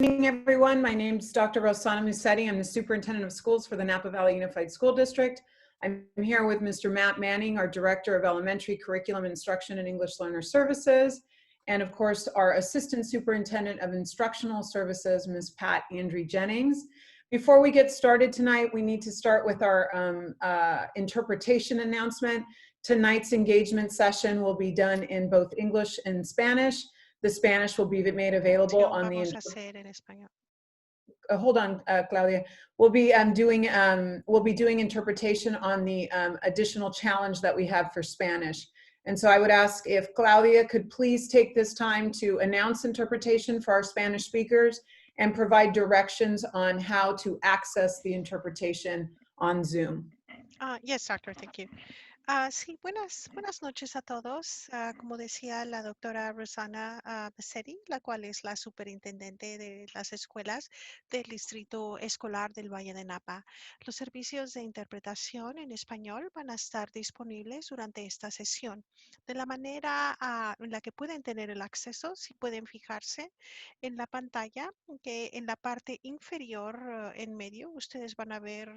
Good evening, everyone. My name is Dr. Rossana Musetti. I'm the Superintendent of Schools for the Napa Valley Unified School District. I'm here with Mr. Matt Manning, our Director of Elementary Curriculum Instruction and English Learner Services, and of course, our Assistant Superintendent of Instructional Services, Ms. Pat Andrew Jennings. Before we get started tonight, we need to start with our interpretation announcement. Tonight's engagement session will be done in both English and Spanish. The Spanish will be made available on the. Hold on, Claudia. We'll be doing interpretation on the additional challenge that we have for Spanish. And so I would ask if Claudia could please take this time to announce interpretation for our Spanish speakers and provide directions on how to access the interpretation on Zoom. Yes, doctor, thank you. Sí, buenas noches a todos. Como decía la doctora Rossana Musetti, la cual es la superintendente de las escuelas del Distrito Escolar del Valle de Napa. Los servicios de interpretación en español van a estar disponibles durante esta sesión. De la manera en la que pueden tener el acceso, si pueden fijarse en la pantalla, que en la parte inferior en medio, ustedes van a ver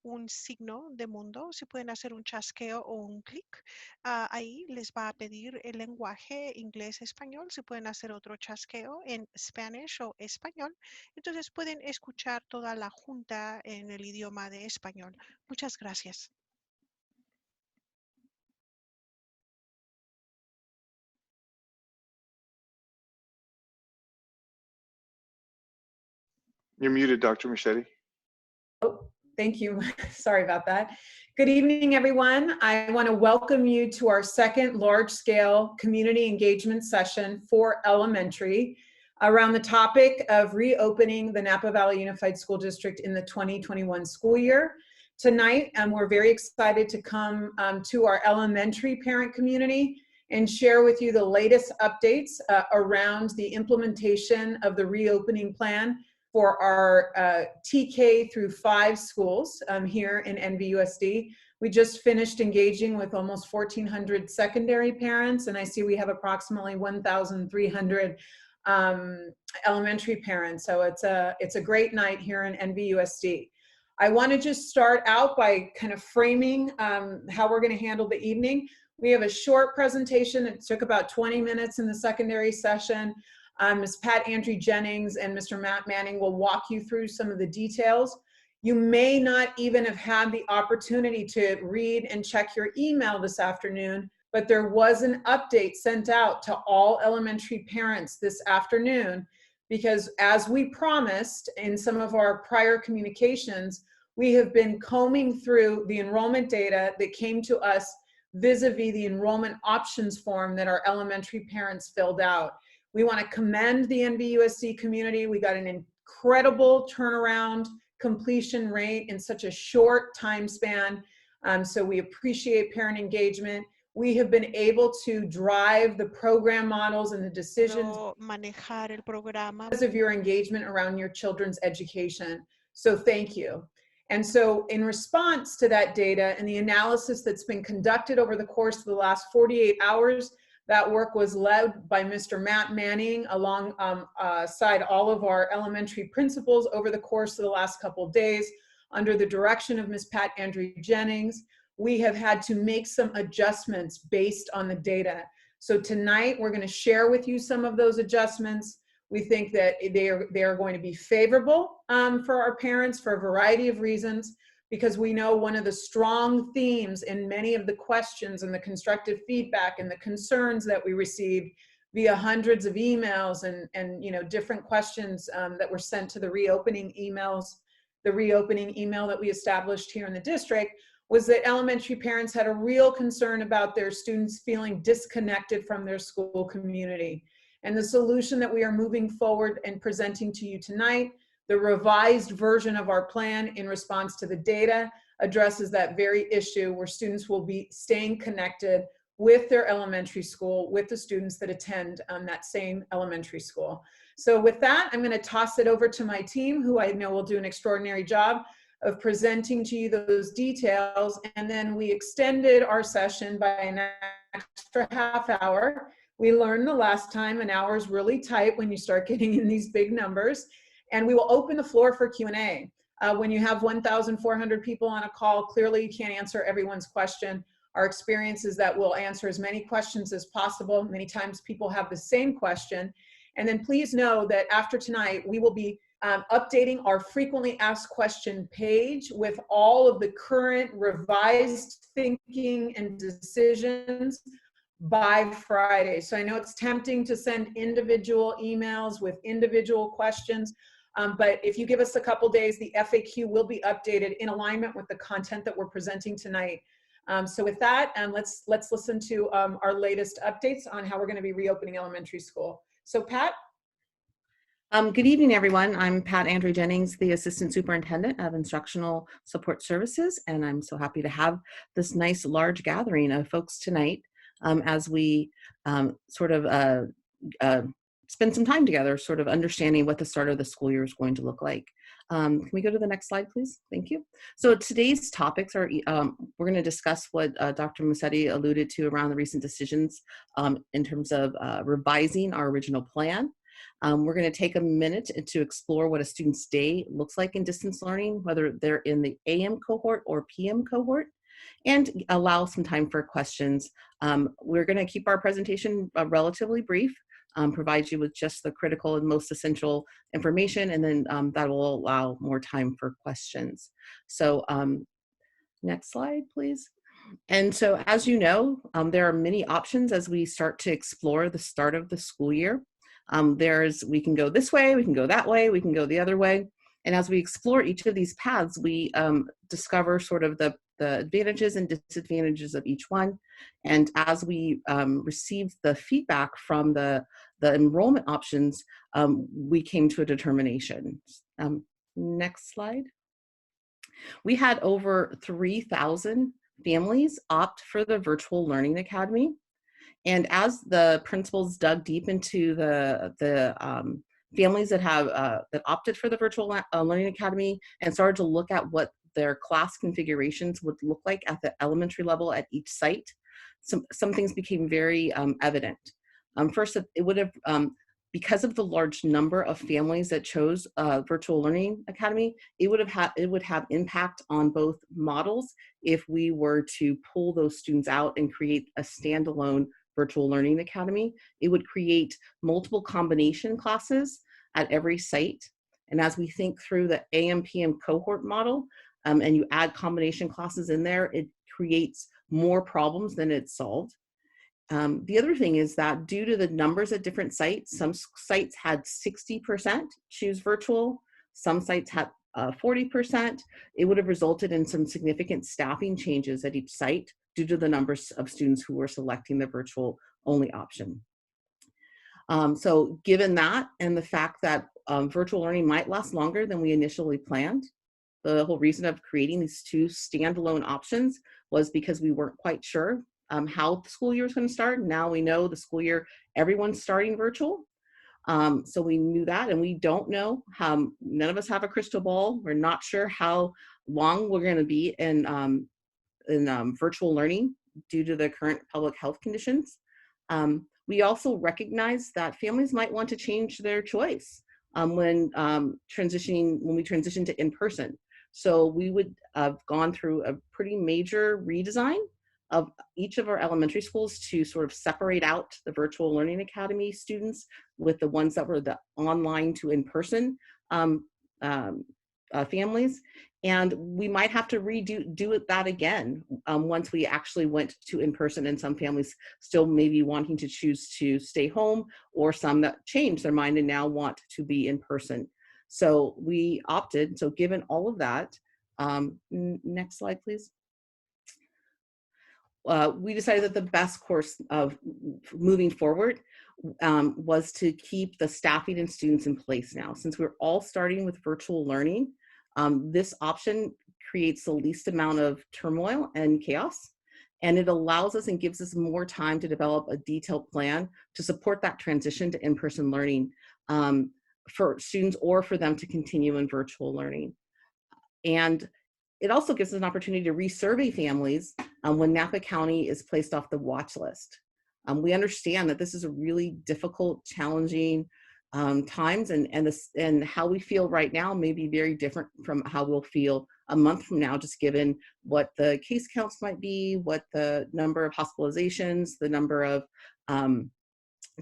un signo de mundo, si pueden hacer un chasqueo o un clic, ahí les va a pedir el lenguaje inglés-español, si pueden hacer otro chasqueo en Spanish o español, entonces pueden escuchar toda la junta en el idioma de español. Muchas gracias. You're muted, Dr. Musetti. Oh, thank you. Sorry about that. Good evening, everyone. I want to welcome you to our second large-scale community engagement session for elementary around the topic of reopening the Napa Valley Unified School District in the 2021 school year. Tonight, we're very excited to come to our elementary parent community and share with you the latest updates around the implementation of the reopening plan for our TK through 5 schools here in NVUSD. We just finished engaging with almost 1,400 secondary parents, and I see we have approximately 1,300 elementary parents. So it's a great night here in NVUSD. I want to just start out by kind of framing how we're going to handle the evening. We have a short presentation. It took about 20 minutes in the secondary session. Ms. Pat Andrew Jennings and Mr. Matt Manning will walk you through some of the details. You may not even have had the opportunity to read and check your email this afternoon, but there was an update sent out to all elementary parents this afternoon, because as we promised in some of our prior communications, we have been combing through the enrollment data that came to us vis-a-vis the enrollment options form that our elementary parents filled out. We want to commend the NVUSD community. We got an incredible turnaround completion rate in such a short time span. So we appreciate parent engagement. We have been able to drive the program models and the decisions because of your engagement around your children's education. So thank you. And so in response to that data and the analysis that's been conducted over the course of the last 48 hours, that work was led by Mr. Matt Manning alongside all of our elementary principals over the course of the last couple of days under the direction of Ms. Pat Andrew Jennings. We have had to make some adjustments based on the data. So tonight we're going to share with you some of those adjustments. We think that they are going to be favorable for our parents for a variety of reasons, because we know one of the strong themes in many of the questions and the constructive feedback and the concerns that we received via hundreds of emails and you know, different questions that were sent to the reopening emails, the reopening email that we established here in the district, was that elementary parents had a real concern about their students feeling disconnected from their school community. And the solution that we are moving forward and presenting to you tonight, the revised version of our plan in response to the data, addresses that very issue where students will be staying connected with their elementary school, with the students that attend that same elementary school. So with that, I'm going to toss it over to my team, who I know will do an extraordinary job of presenting to you those details. And then we extended our session by an extra half hour We learned the last time an hour is really tight when you start getting in these big numbers, and we will open the floor for Q&A. When you have 1,400 people on a call, clearly you can't answer everyone's question. Our experience is that we'll answer as many questions as possible. Many times people have the same question. And then please know that after tonight, we will be updating our frequently asked question page with all of the current revised thinking and decisions by Friday. So I know it's tempting to send individual emails with individual questions, but if you give us a couple days, the FAQ will be updated in alignment with the content that we're presenting tonight. So with that, let's listen to our latest updates on how we're going to be reopening elementary school. So Pat? Good evening, everyone. I'm Pat Andrew Jennings, the Assistant Superintendent of Instructional Support Services, and I'm so happy to have this nice large gathering of folks tonight as we sort of spend some time together, sort of understanding what the start of the school year is going to look like. Can we go to the next slide, please? Thank you. So today's topics are, we're going to discuss what Dr. Musetti alluded to around the recent decisions in terms of revising our original plan. We're going to take a minute to explore what a student's day looks like in distance learning, whether they're in the AM cohort or PM cohort, and allow some time for questions. We're going to keep our presentation relatively brief, provide you with just the critical and most essential information, and then that will allow more time for questions. So next slide, please. And so as you know, there are many options as we start to explore the start of the school year. We can go this way, we can go that way, we can go the other way. And as we explore each of these paths, we discover sort of the advantages and disadvantages of each one. And as we received the feedback from the enrollment options, we came to a determination. Next slide. We had over 3,000 families opt for the Virtual Learning Academy. And as the principals dug deep into the families that have that opted for the Virtual Learning Academy and started to look at what their class configurations would look like at the elementary level at each site, some things became very evident. First, it would have, because of the large number of families that chose Virtual Learning Academy, it would have impact on both models if we were to pull those students out and create a standalone Virtual Learning Academy. It would create multiple combination classes at every site. And as we think through the AM/PM cohort model, and you add combination classes in there, it creates more problems than it solved. The other thing is that due to the numbers at different sites, some sites had 60% choose virtual, some sites had 40%. It would have resulted in some significant staffing changes at each site due to the numbers of students who were selecting the virtual only option. So given that and the fact that virtual learning might last longer than we initially planned, the whole reason of creating these two standalone options was because we weren't quite sure how the school year was going to start. Now we know the school year, everyone's starting virtual. So we knew that, and we don't know how, none of us have a crystal ball. We're not sure how long we're going to be in virtual learning due to the current public health conditions. We also recognize that families might want to change their choice when we transition to in-person. So we would have gone through a pretty major redesign of each of our elementary schools to sort of separate out the Virtual Learning Academy students with the ones that were the online to in-person families. And we might have to do that again once we actually went to in-person, and some families still maybe wanting to choose to stay home, or some that changed their mind and now want to be in person. So we opted, so given all of that, next slide, please. We decided that the best course of moving forward was to keep the staffing and students in place now. Since we're all starting with virtual learning, this option creates the least amount of turmoil and chaos, and it allows us and gives us more time to develop a detailed plan to support that transition to in-person learning for students, or for them to continue in virtual learning. And it also gives us an opportunity to resurvey families when Napa County is placed off the watch list. We understand that this is a really difficult, challenging times, and how we feel right now may be very different from how we'll feel a month from now, just given what the case counts might be, what the number of hospitalizations, the number of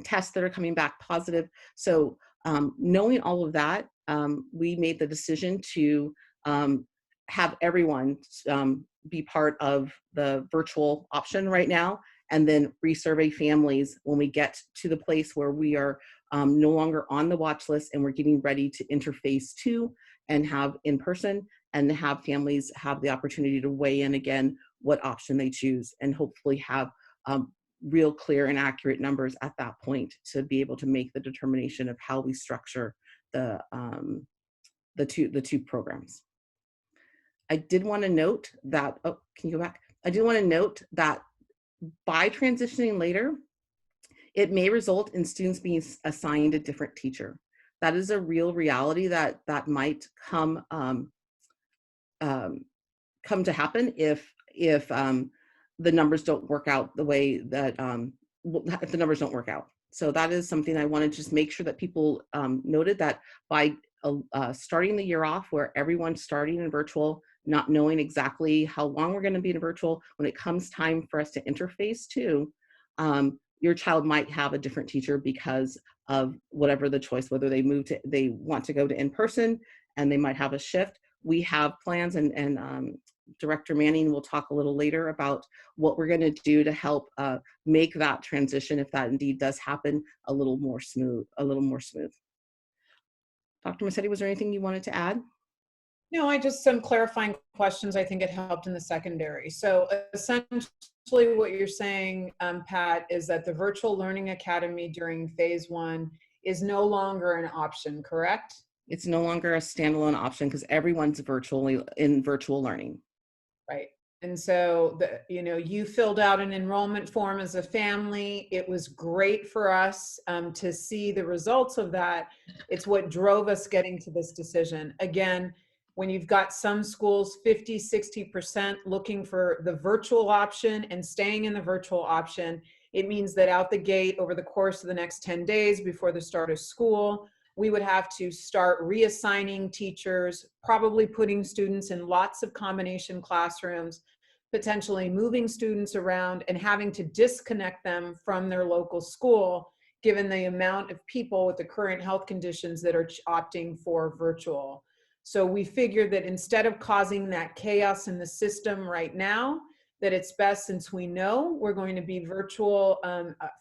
tests that are coming back positive. So knowing all of that, we made the decision to have everyone be part of the virtual option right now, and then resurvey families when we get to the place where we are no longer on the watch list and we're getting ready to interface to and have in person, and have families have the opportunity to weigh in again what option they choose, and hopefully have real clear and accurate numbers at that point to be able to make the determination of how we structure the two programs. I did want to note that, oh, can you go back? I did want to note that by transitioning later, it may result in students being assigned a different teacher. That is a real reality that might come to happen if the numbers don't work out the way that if the numbers don't work out. So that is something I want to just make sure that people noted, that by starting the year off where everyone's starting in virtual, not knowing exactly how long we're going to be in virtual, when it comes time for us to interface to, your child might have a different teacher because of whatever the choice, whether they want to go to in-person and they might have a shift. We have plans, and Director Manning will talk a little later about what we're going to do to help make that transition, if that indeed does happen, a little more smooth. Dr. Massetti, was there anything you wanted to add? No, I just some clarifying questions. I think it helped in the secondary. So essentially what you're saying, Pat, is that the Virtual Learning Academy during phase 1 is no longer an option, correct? It's no longer a standalone option because everyone's virtually in virtual learning. Right. And so, you filled out an enrollment form as a family. It was great for us to see the results of that. It's what drove us getting to this decision. Again, when you've got some schools 50, 60% looking for the virtual option and staying in the virtual option, it means that out the gate over the course of the next 10 days before the start of school, we would have to start reassigning teachers, probably putting students in lots of combination classrooms, potentially moving students around and having to disconnect them from their local school, given the amount of people with the current health conditions that are opting for virtual. So we figured that instead of causing that chaos in the system right now, that it's best, since we know we're going to be virtual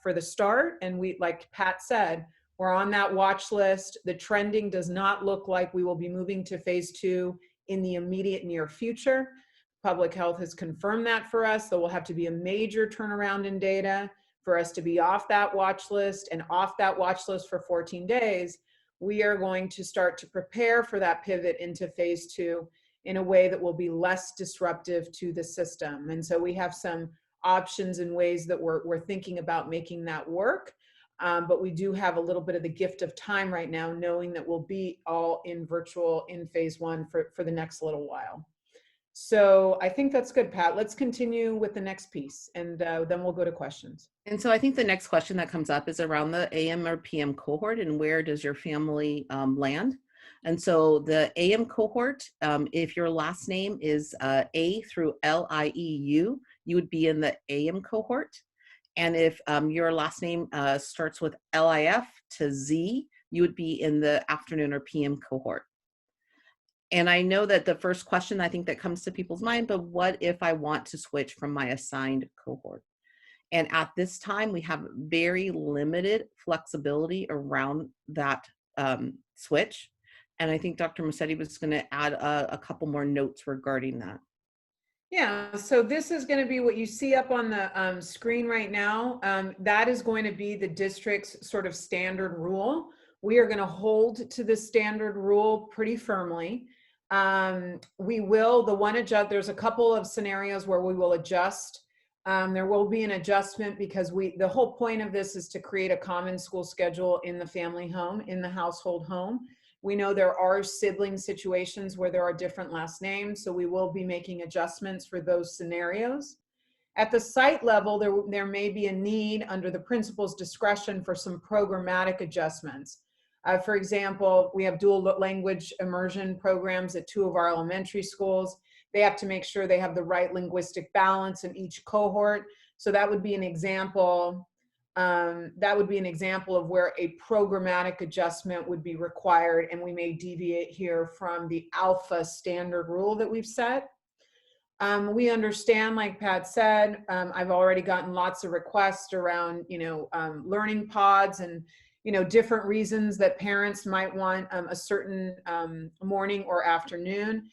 for the start, and we, like Pat said, we're on that watch list. The trending does not look like we will be moving to phase 2 in the immediate near future. Public Health has confirmed that for us. There will have to be a major turnaround in data for us to be off that watch list, and off that watch list for 14 days. We are going to start to prepare for that pivot into phase 2 in a way that will be less disruptive to the system. And so we have some options and ways that we're thinking about making that work. But we do have a little bit of the gift of time right now, knowing that we'll be all in virtual in phase 1 for the next little while. So I think that's good, Pat. Let's continue with the next piece, and then we'll go to questions. And so I think the next question that comes up is around the AM or PM cohort, and where does your family land? And so the AM cohort, if your last name is A through LIEU, you would be in the AM cohort. And if your last name starts with LIF to Z, you would be in the afternoon or PM cohort. And I know that the first question I think that comes to people's mind, but what if I want to switch from my assigned cohort? And at this time, we have very limited flexibility around that switch. And I think Dr. Massetti was going to add a couple more notes regarding that. Yeah, so this is going to be what you see up on the screen right now. That is going to be the district's sort of standard rule. We are going to hold to the standard rule pretty firmly. We will, there's a couple of scenarios where we will adjust. There will be an adjustment because the whole point of this is to create a common school schedule in the family home, in the household home. We know there are sibling situations where there are different last names, so we will be making adjustments for those scenarios. At the site level, there may be a need under the principal's discretion for some programmatic adjustments. For example, we have dual language immersion programs at 2 of our elementary schools. They have to make sure they have the right linguistic balance in each cohort. So that would be an example. Of where a programmatic adjustment would be required, and we may deviate here from the alpha standard rule that we've set. We understand, like Pat said, I've already gotten lots of requests around, learning pods and, different reasons that parents might want a certain morning or afternoon.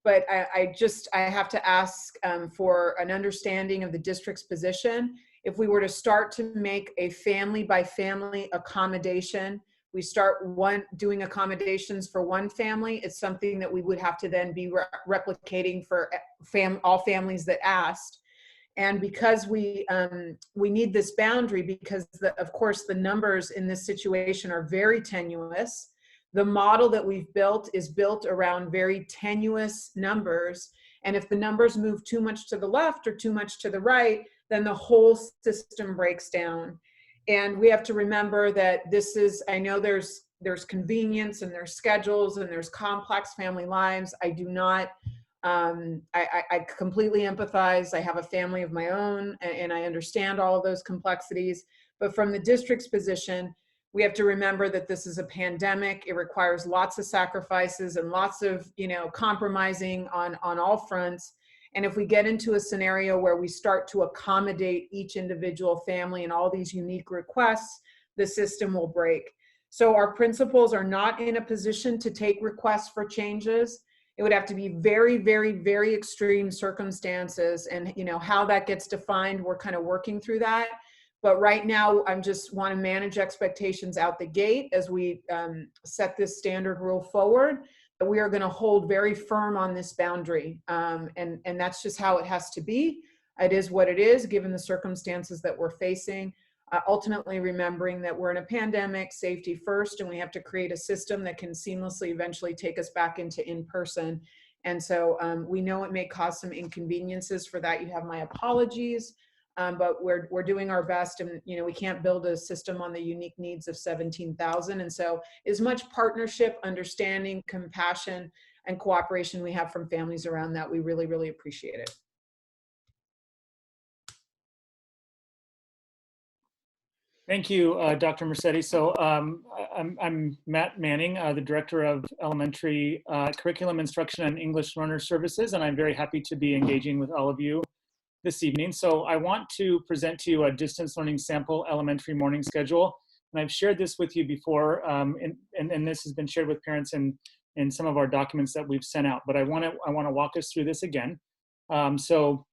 But I have to ask for an understanding of the district's position. If we were to start to make a family by family accommodation, we start doing accommodations for one family, it's something that we would have to then be replicating for all families that asked. And because we need this boundary, because of course the numbers in this situation are very tenuous. The model that we've built is built around very tenuous numbers. And if the numbers move too much to the left or too much to the right, then the whole system breaks down. And we have to remember that I know there's convenience and there's schedules and there's complex family lives. I do not, I completely empathize. I have a family of my own and I understand all of those complexities. But from the district's position, we have to remember that this is a pandemic. It requires lots of sacrifices and lots of, compromising on all fronts. And if we get into a scenario where we start to accommodate each individual family and all these unique requests, the system will break. So our principals are not in a position to take requests for changes. It would have to be very, very, very extreme circumstances, and how that gets defined, we're kind of working through that. But right now, I just want to manage expectations out the gate as we set this standard rule forward. That we are going to hold very firm on this boundary, and that's just how it has to be. It is what it is, given the circumstances that we're facing. Ultimately, remembering that we're in a pandemic, safety first, and we have to create a system that can seamlessly eventually take us back into in-person. And so we know it may cause some inconveniences. For that, you have my apologies. But we're doing our best, and we can't build a system on the unique needs of 17,000. And so as much partnership, understanding, compassion, and cooperation we have from families around that, we really, really appreciate it. Thank you, Dr. Mercedes. So I'm Matt Manning, the Director of Elementary Curriculum Instruction and English Learner Services, and I'm very happy to be engaging with all of you this evening. So I want to present to you a distance learning sample elementary morning schedule. And I've shared this with you before, and this has been shared with parents in some of our documents that we've sent out, but I want to walk us through this again. So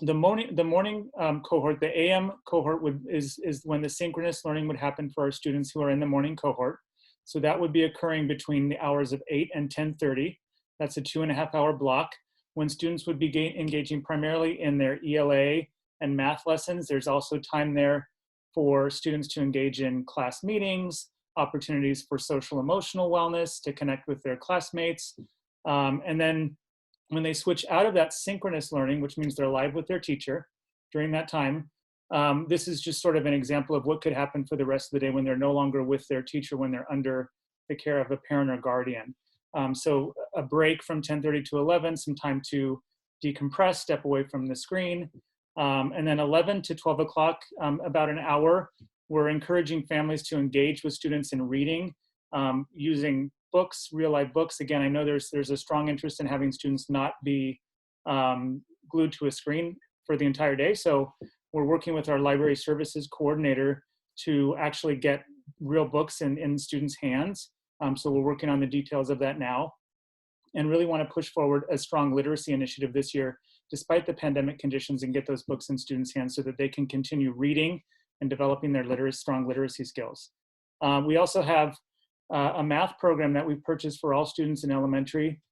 the morning cohort, the AM cohort is when the synchronous learning would happen for our students who are in the morning cohort. So that would be occurring between the hours of 8 and 10:30. That's a 2.5-hour block, when students would be engaging primarily in their ELA and math lessons. There's also time there for students to engage in class meetings, opportunities for social emotional wellness, to connect with their classmates. And then when they switch out of that synchronous learning, which means they're live with their teacher during that time, this is just sort of an example of what could happen for the rest of the day when they're no longer with their teacher, when they're under the care of a parent or guardian. So a break from 10:30 to 11, some time to decompress, step away from the screen. And then 11 to 12 o'clock, about an hour, we're encouraging families to engage with students in reading, using books, real life books. Again, I know there's a strong interest in having students not be glued to a screen for the entire day. So we're working with our library services coordinator to actually get real books in students' hands. So we're working on the details of that now, and really want to push forward a strong literacy initiative this year, despite the pandemic conditions, and get those books in students' hands so that they can continue reading and developing their strong literacy skills. We also have a math program that we've purchased for all students in elementary,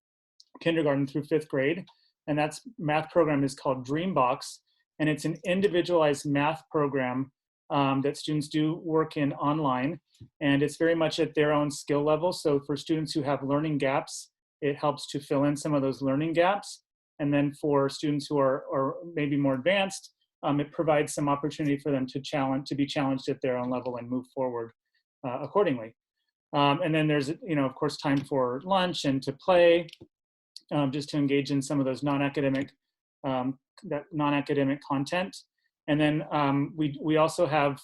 kindergarten through 5th grade. And that's math program is called Dreambox. And it's an individualized math program that students do work in online. And it's very much at their own skill level. So for students who have learning gaps, it helps to fill in some of those learning gaps. And then for students who are maybe more advanced, it provides some opportunity for them to be challenged at their own level and move forward accordingly. And then there's, of course, time for lunch and to play, just to engage in some of those non-academic content. And then we also have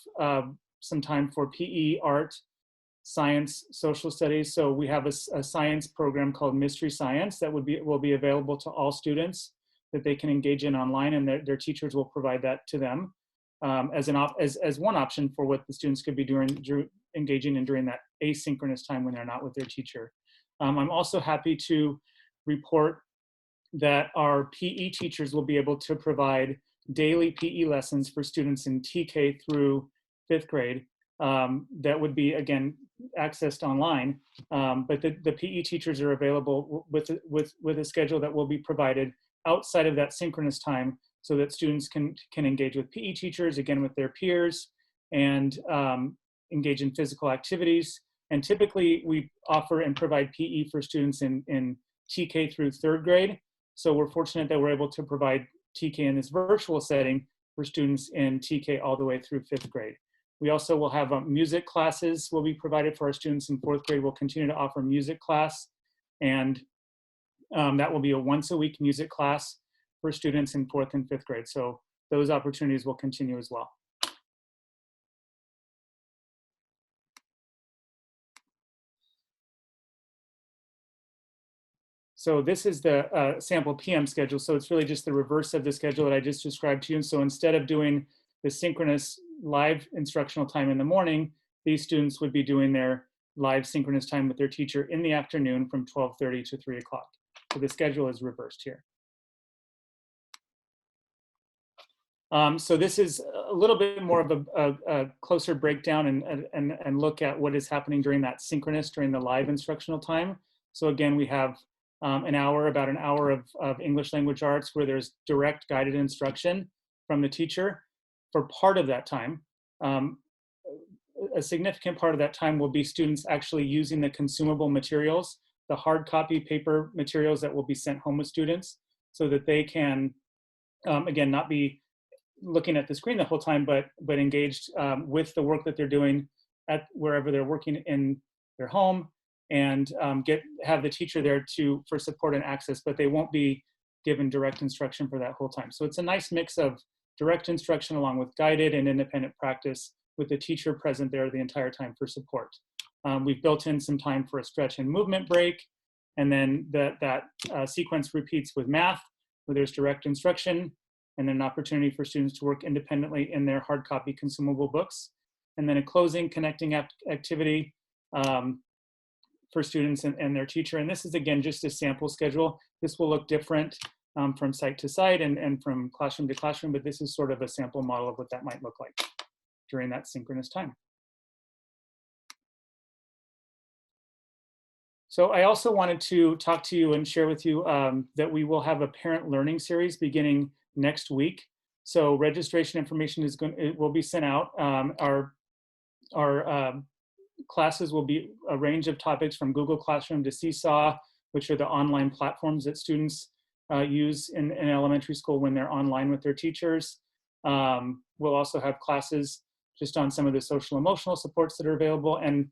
some time for PE, art, science, social studies. So we have a science program called Mystery Science that will be available to all students that they can engage in online, and their teachers will provide that to them as one option for what the students could be engaging in during that asynchronous time when they're not with their teacher. I'm also happy to report that our PE teachers will be able to provide daily PE lessons for students in TK through 5th grade that would be, again, accessed online. But the PE teachers are available with a schedule that will be provided outside of that synchronous time so that students can engage with PE teachers, again, with their peers, and engage in physical activities. And typically we offer and provide PE for students in TK through 3rd grade. So we're fortunate that we're able to provide TK in this virtual setting for students in TK all the way through 5th grade. We also will have music classes will be provided for our students in 4th grade. We'll continue to offer music class, and that will be a once-a-week music class for students in 4th and 5th grade. So those opportunities will continue as well. So this is the sample PM schedule. So it's really just the reverse of the schedule that I just described to you. And so instead of doing the synchronous live instructional time in the morning, these students would be doing their live synchronous time with their teacher in the afternoon from 12:30 to 3 o'clock. So the schedule is reversed here. So this is a little bit more of a closer breakdown and look at what is happening during that synchronous, during the live instructional time. So again, we have about an hour of English language arts where there's direct guided instruction from the teacher. For part of that time, a significant part of that time will be students actually using the consumable materials, the hard copy paper materials that will be sent home with students, so that they can, again, not be looking at the screen the whole time, but engaged with the work that they're doing at wherever they're working in their home, and have the teacher there for support and access, but they won't be given direct instruction for that whole time. So it's a nice mix of direct instruction along with guided and independent practice with the teacher present there the entire time for support. We've built in some time for a stretch and movement break, and then that sequence repeats with math, where there's direct instruction, and then an opportunity for students to work independently in their hard copy consumable books. And then a closing connecting activity for students and their teacher. And this is, again, just a sample schedule. This will look different from site to site and from classroom to classroom, but this is sort of a sample model of what that might look like during that synchronous time. So I also wanted to talk to you and share with you that we will have a parent learning series beginning next week. So registration information will be sent out. Our classes will be a range of topics from Google Classroom to Seesaw, which are the online platforms that students use in elementary school when they're online with their teachers. We'll also have classes just on some of the social emotional supports that are available. And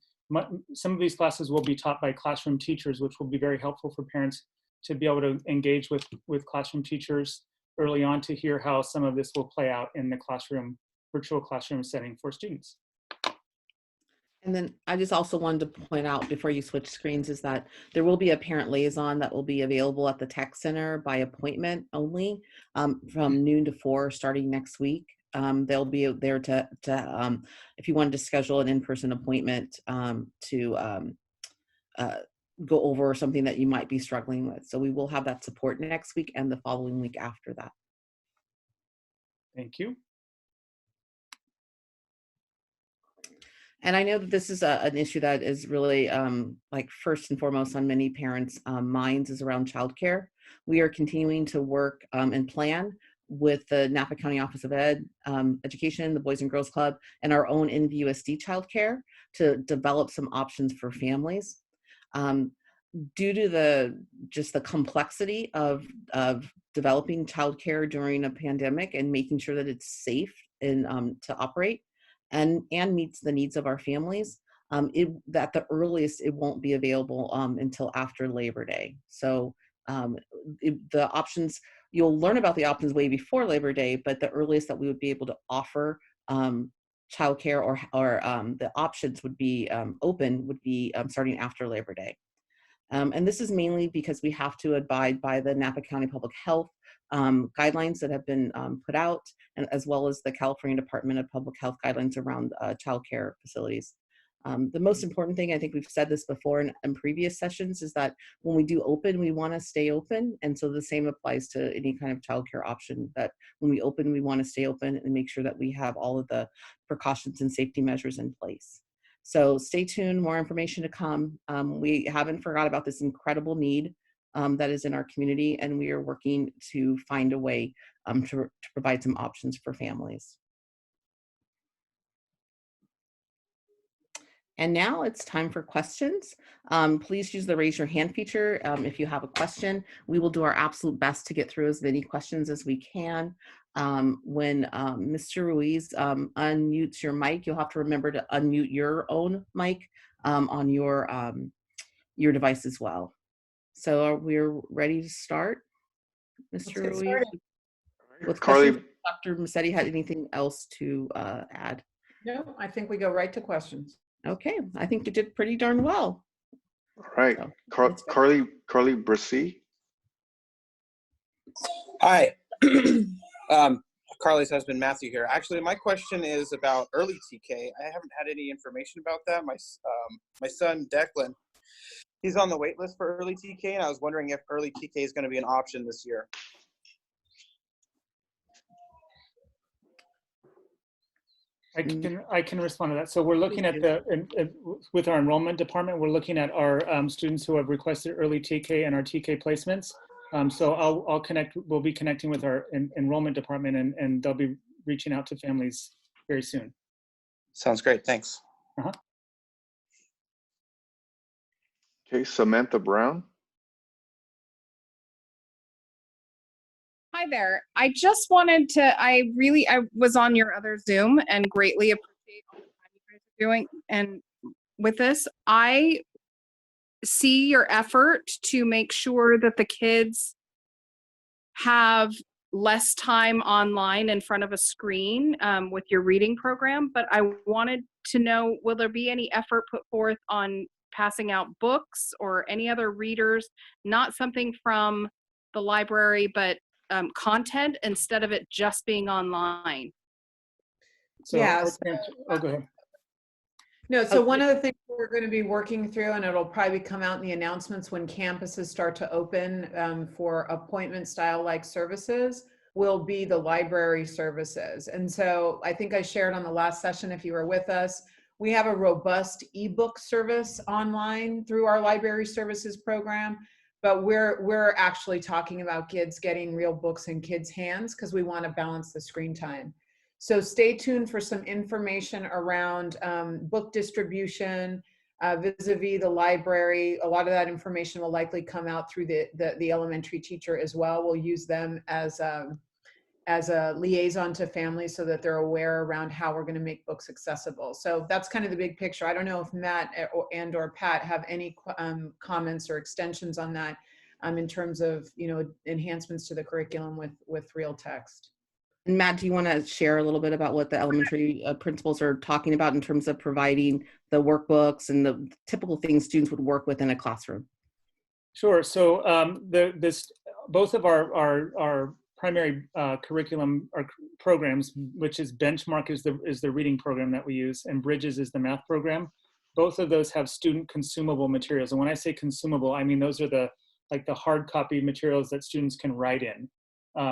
some of these classes will be taught by classroom teachers, which will be very helpful for parents to be able to engage with classroom teachers early on to hear how some of this will play out in the classroom, virtual classroom setting for students. And then I just also wanted to point out before you switch screens is that there will be a parent liaison that will be available at the tech center by appointment only from noon to 4 starting next week. They'll be there to if you wanted to schedule an in-person appointment to go over something that you might be struggling with. So we will have that support next week and the following week after that. Thank you. And I know that this is an issue that is really like first and foremost on many parents' minds is around childcare. We are continuing to work and plan with the Napa County Office of Education, the Boys and Girls Club, and our own NVUSD childcare to develop some options for families. due to the complexity of developing childcare during a pandemic and making sure that it's safe and to operate and meets the needs of our families, at the earliest it won't be available until after Labor Day. So the options, you'll learn about the options way before Labor Day, but the earliest that we would be able to offer childcare or the options would be open would be starting after Labor Day. And this is mainly because we have to abide by the Napa County Public Health guidelines that have been put out, and as well as the California Department of Public Health guidelines around child care facilities. The most important thing, I think we've said this before in previous sessions, is that when we do open, we want to stay open. And so the same applies to any kind of childcare option, that when we open, we want to stay open and make sure that we have all of the precautions and safety measures in place. So stay tuned, more information to come. We haven't forgot about this incredible need that is in our community, and we are working to find a way to provide some options for families. And now it's time for questions. Please use the raise your hand feature if you have a question. We will do our absolute best to get through as many questions as we can. When Mr. Ruiz unmutes your mic, you'll have to remember to unmute your own mic on your device as well. So we're ready to start, Mr. Ruiz? With Carly, Dr. Massetti had anything else to add? No, I think we go right to questions. Okay, I think you did pretty darn well. all right. So, Carly Brissy. Hi, Carly's husband Matthew here. Actually, my question is about early TK. I haven't had any information about that. My son Declan, he's on the wait list for early TK, and I was wondering if early TK is going to be an option this year. I can respond to that. So we're looking at with our enrollment department, we're looking at our students who have requested early TK and our TK placements. So we'll be connecting with our enrollment department, and they'll be reaching out to families very soon. Sounds great, thanks. Okay, Samantha Brown. Hi there. I just wanted to, I was on your other Zoom and greatly appreciate all the time you guys are doing. And with this, I see your effort to make sure that the kids have less time online in front of a screen with your reading program. But I wanted to know, will there be any effort put forth on passing out books or any other readers, not something from the library, but content instead of it just being online? So Yes. oh, go ahead. No, so one of the things we're going to be working through, and it'll probably come out in the announcements when campuses start to open for appointment style like services, will be the library services. And so I think I shared on the last session, if you were with us, we have a robust ebook service online through our library services program. But we're actually talking about kids getting real books in kids' hands because we want to balance the screen time. So stay tuned for some information around book distribution vis-a-vis the library. A lot of that information will likely come out through the elementary teacher as well. We'll use them as a liaison to families so that they're aware around how we're going to make books accessible. So that's kind of the big picture. I don't know if Matt or Pat have any comments or extensions on that in terms of, enhancements to the curriculum with real text. Matt, do you want to share a little bit about what the elementary principals are talking about in terms of providing the workbooks and the typical things students would work with in a classroom? Sure. So both of our primary curriculum or programs, which is Benchmark is the reading program that we use, and Bridges is the math program. Both of those have student consumable materials. And when I say consumable, I mean those are the hard copy materials that students can write in.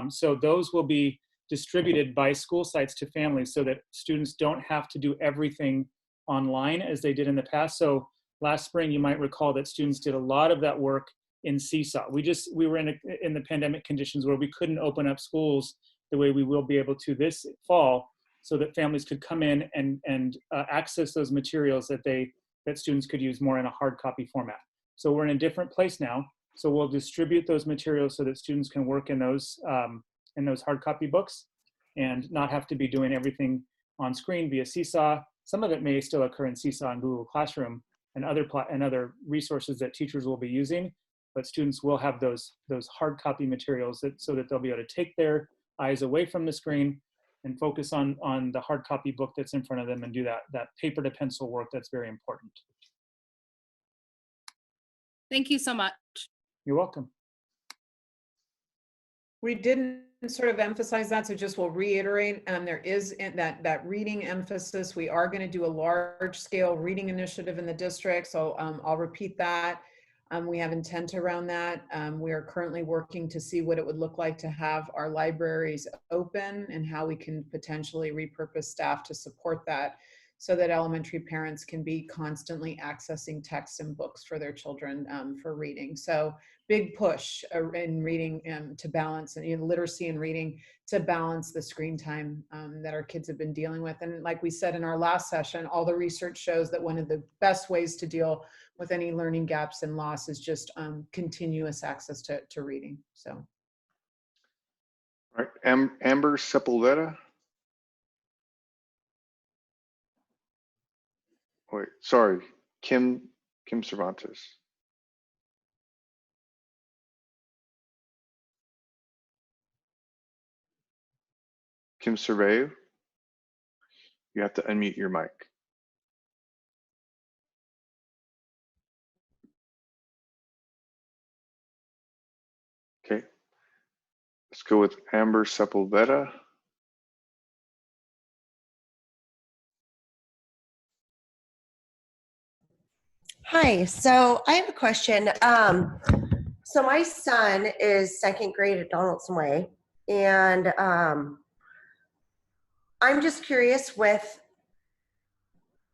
So those will be distributed by school sites to families so that students don't have to do everything online as they did in the past. So last spring, you might recall that students did a lot of that work in Seesaw. We were in the pandemic conditions where we couldn't open up schools the way we will be able to this fall, so that families could come in and access those materials that students could use more in a hard copy format. So we're in a different place now. So we'll distribute those materials so that students can work in those hard copy books and not have to be doing everything on screen via Seesaw. Some of it may still occur in Seesaw and Google Classroom and other resources that teachers will be using, but students will have those hard copy materials so that they'll be able to take their eyes away from the screen and focus on the hard copy book that's in front of them and do that paper to pencil work that's very important. Thank you so much. You're welcome. We didn't sort of emphasize that, so just will reiterate, there is that reading emphasis. We are going to do a large scale reading initiative in the district, so I'll repeat that. We have intent around that. We are currently working to see what it would look like to have our libraries open and how we can potentially repurpose staff to support that, so that elementary parents can be constantly accessing texts and books for their children for reading. So big push in reading to balance, and literacy and reading to balance the screen time that our kids have been dealing with. And like we said in our last session, all the research shows that one of the best ways to deal with any learning gaps and loss is just continuous access to reading. So. All right, Amber Sepulveda. Wait, sorry, Kim Cervantes. Kim Cerveu, you have to unmute your mic. Okay, let's go with Amber Sepulveda. Hi, so I have a question. So my son is second grade at Donaldson Way, and I'm just curious, with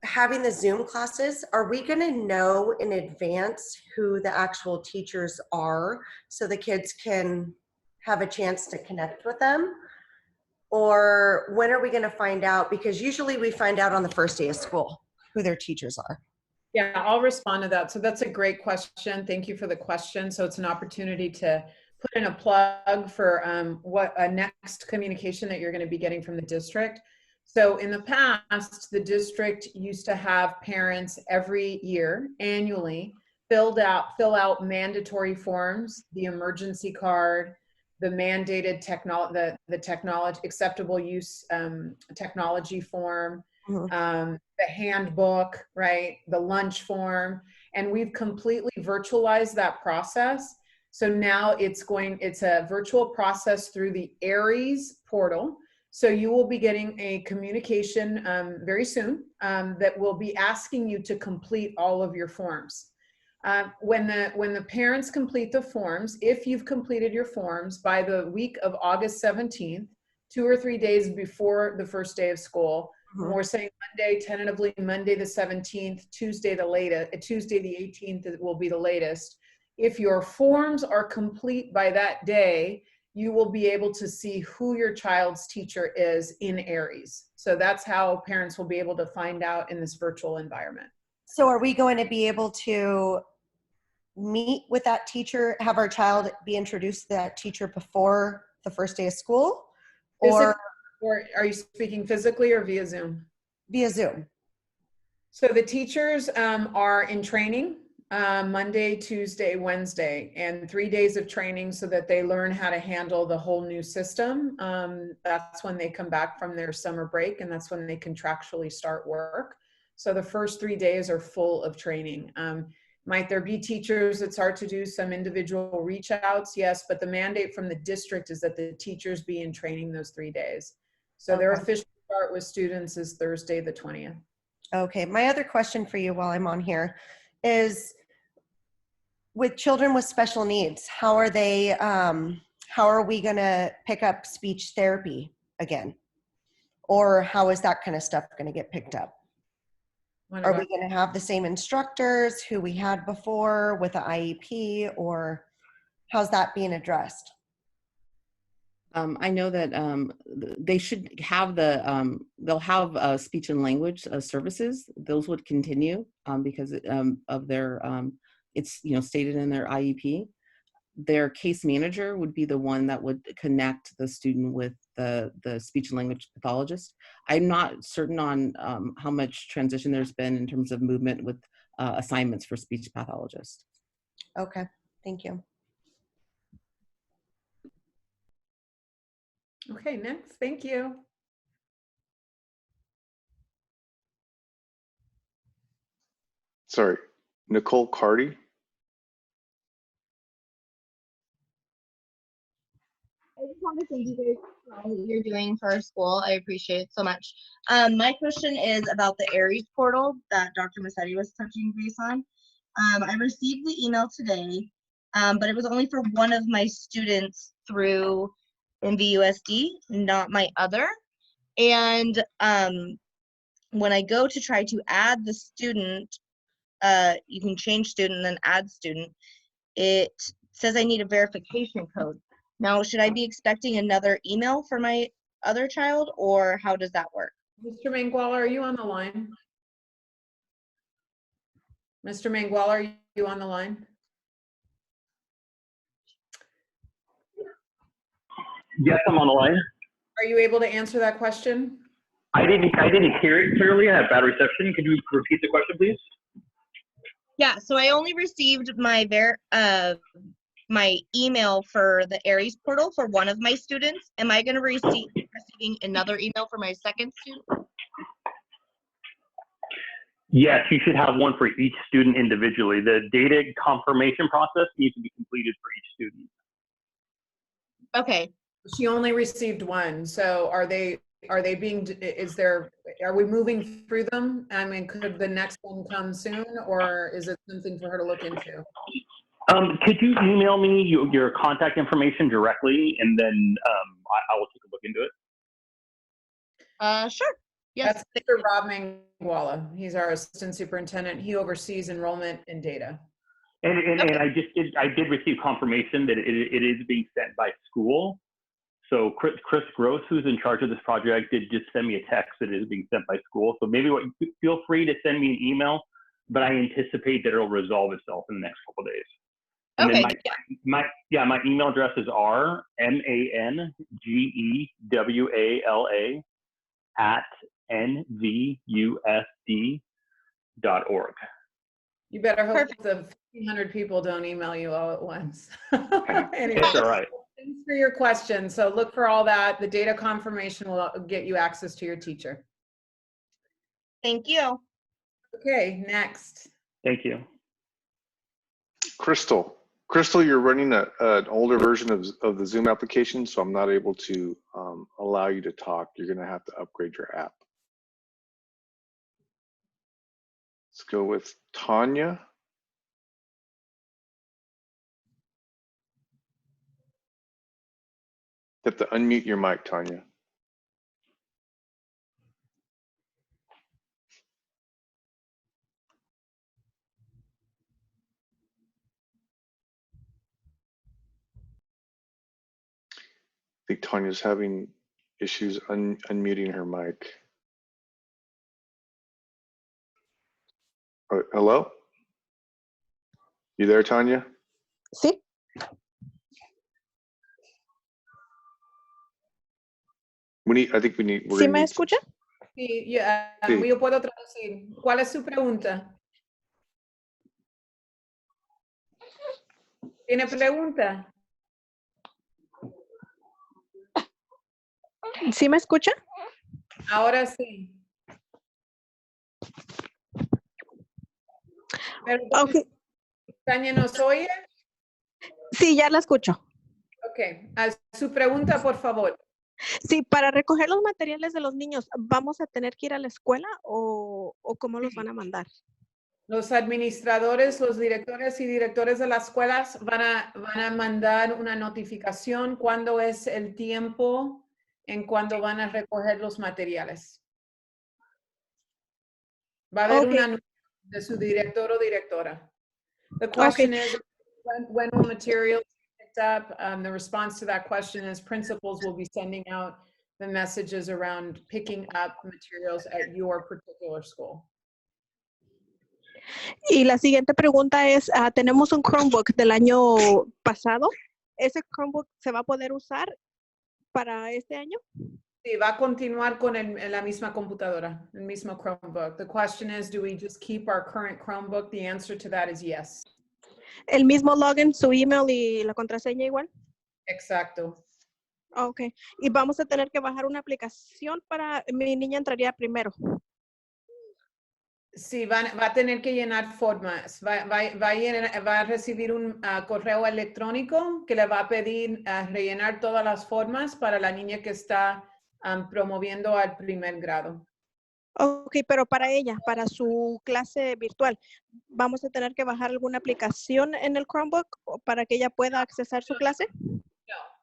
having the Zoom classes, are we going to know in advance who the actual teachers are so the kids can have a chance to connect with them? Or when are we going to find out? Because usually we find out on the first day of school who their teachers are. Yeah, I'll respond to that. So that's a great question. Thank you for the question. So it's an opportunity to put in a plug for what a next communication that you're going to be getting from the district. So in the past, the district used to have parents every year, annually, fill out mandatory forms, the emergency card, the mandated technology, acceptable use technology form, the handbook, right? The lunch form. And we've completely virtualized that process. So now it's a virtual process through the Aries portal. So you will be getting a communication very soon that will be asking you to complete all of your forms. When the parents complete the forms, if you've completed your forms by the week of August 17th, 2 or 3 days before the first day of school, we're saying Monday, tentatively Monday the 17th, Tuesday the 18th will be the latest. If your forms are complete by that day, you will be able to see who your child's teacher is in Aries. So that's how parents will be able to find out in this virtual environment. So are we going to be able to meet with that teacher, have our child be introduced to that teacher before the first day of school? Or are you speaking physically or via Zoom? Via Zoom. So the teachers are in training Monday, Tuesday, Wednesday, and 3 days of training so that they learn how to handle the whole new system. That's when they come back from their summer break, and that's when they contractually start work. So the first 3 days are full of training. Might there be teachers that start to do some individual reach outs? Yes, but the mandate from the district is that the teachers be in training those 3 days. So their official start with students is Thursday the 20th. Okay, my other question for you while I'm on here is, with children with special needs, how are we going to pick up speech therapy again? Or how is that kind of stuff going to get picked up? Are we going to have the same instructors who we had before with the IEP, or how's that being addressed? I know that they should have they'll have speech and language services. Those would continue because of their it's, you know, stated in their IEP. Their case manager would be the one that would connect the student with the speech and language pathologist. I'm not certain on how much transition there's been in terms of movement with assignments for speech pathologists. Okay, thank you. Okay, next, thank you. Sorry, Nicole Carty. I just want to thank you guys for all that you're doing for our school. I appreciate it so much. My question is about the Aries portal that Dr. Massetti was touching base on. I received the email today, but it was only for one of my students through NVUSD, not my other. And when I go to try to add the student, you can change student and then add student. It says I need a verification code. Now, should I be expecting another email for my other child, or how does that work? Mr. Manguala, are you on the line? Mr. Manguala, are you on the line? Yes, I'm on the line. Are you able to answer that question? I didn't hear it clearly. I have bad reception. Could you repeat the question, please? Yeah, so I only received my my email for the Aries portal for one of my students. Am I going to receiving another email for my second student? Yes, you should have one for each student individually. The data confirmation process needs to be completed for each student. Okay. She only received one. So are we moving through them? I mean, could the next one come soon, or is it something for her to look into? Could you email me your contact information directly, and then I will take a look into it? Sure. Yes. That's Mr. Rob Manguala. He's our assistant superintendent. He oversees enrollment and data. And Okay. I did receive confirmation that it is being sent by school. So Chris Gross, who's in charge of this project, did just send me a text that it is being sent by school. So maybe feel free to send me an email, but I anticipate that it'll resolve itself in the next couple of days. And Okay. then my email address is rmanguela@nvusd.org. You better hope Perfect. the 1,500 people don't email you all at once. Anyway, It's all right. thanks for your question. So look for all that. The data confirmation will get you access to your teacher. Thank you. Okay, next. Thank you. Crystal, you're running an older version of the Zoom application, so I'm not able to allow you to talk. You're going to have to upgrade your app. Let's go with Tanya. You have to unmute your mic, Tanya. I think Tanya's having issues unmuting her mic. Hello? You there, Tanya? Sí. I think we're ¿Sí gonna me need escucha? Sí, Sí. yo puedo traducir. ¿Cuál es su pregunta? ¿Tiene pregunta? ¿Sí me escucha? Ahora sí. Pero, Ok. Tania, ¿nos oye? Sí, ya la escucho. Ok. Su pregunta, por favor. Sí, para recoger los materiales de los niños, ¿vamos a tener que ir a la escuela o cómo los van a mandar? Los administradores, los directores y directores de las escuelas van a mandar una notificación cuando es el tiempo en cuando van a recoger los materiales. Va a haber Ok. una notificación de su director o directora. The question is, when will materials be picked up? The response to that question is principals will be sending out the messages around picking up materials at your particular school. Y la siguiente pregunta es, tenemos un Chromebook del año pasado. ¿Ese Chromebook se va a poder usar para este año? Sí, va a continuar con la misma computadora, el mismo Chromebook. The question is, do we just keep our current Chromebook? The answer to that is yes. ¿El mismo login, su email y la contraseña igual? Exacto. Ok. Y vamos a tener que bajar una aplicación para, mi niña entraría primero. Sí, va a tener que llenar formas. Va a recibir un correo electrónico que le va a pedir rellenar todas las formas para la niña que está promoviendo al primer grado. Ok, pero para ella, para su clase virtual, ¿vamos a tener que bajar alguna aplicación en el Chromebook para que ella pueda accesar su clase?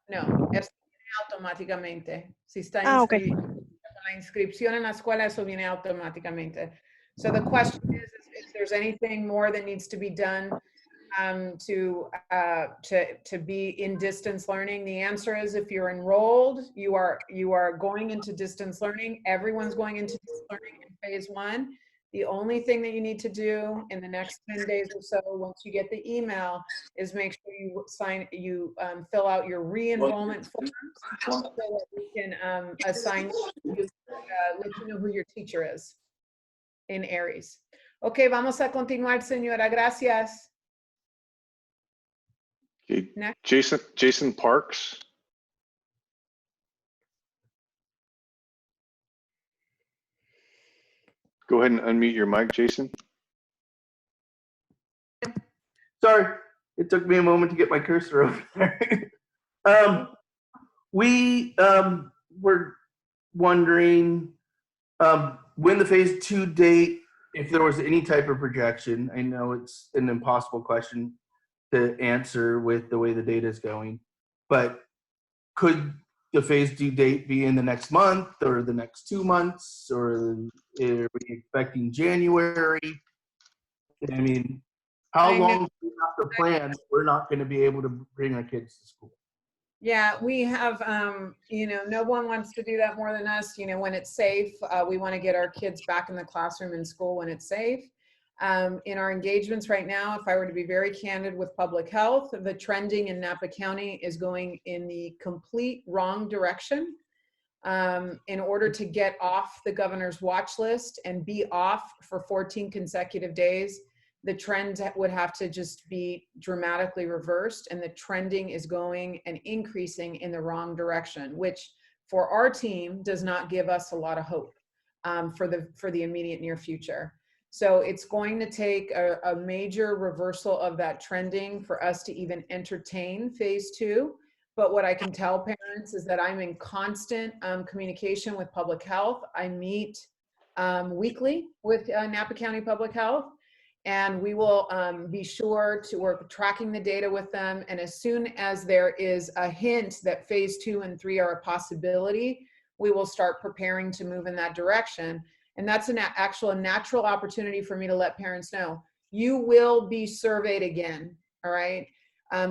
No, eso viene automáticamente. Si está Ok. con la inscripción en la escuela, eso viene automáticamente. So the question is if there's anything more that needs to be done to be in distance learning. The answer is if you're enrolled, you are going into distance learning. Everyone's going into distance learning in phase 1. The only thing that you need to do in the next 10 days or so, once you get the email, is make sure you fill out your re-enrollment forms so that we can assign you, let you know who your teacher is in Aries. Okay, vamos a continuar, señora. Gracias. Okay. Next. Jason Parks. Go ahead and unmute your mic, Jason. Sorry, it took me a moment to get my cursor over there. We were wondering when the phase 2 date, if there was any type of projection. I know it's an impossible question to answer with the way the data is going, but could the phase 2 date be in the next month or the next 2 months, or are we expecting January? I mean, how long do we have to plan? We're not going to be able to bring our kids to school. Yeah, we have, no one wants to do that more than us. When it's safe, we want to get our kids back in the classroom and school when it's safe. In our engagements right now, if I were to be very candid with public health, the trending in Napa County is going in the complete wrong direction. In order to get off the governor's watch list and be off for 14 consecutive days, the trend would have to just be dramatically reversed, and the trending is going and increasing in the wrong direction, which for our team does not give us a lot of hope for the immediate near future. So it's going to take a major reversal of that trending for us to even entertain phase 2. But what I can tell parents is that I'm in constant communication with public health. I meet weekly with Napa County Public Health, and we will be sure to work tracking the data with them. And as soon as there is a hint that phase 2 and 3 are a possibility, we will start preparing to move in that direction. And that's an actual natural opportunity for me to let parents know, you will be surveyed again, all right?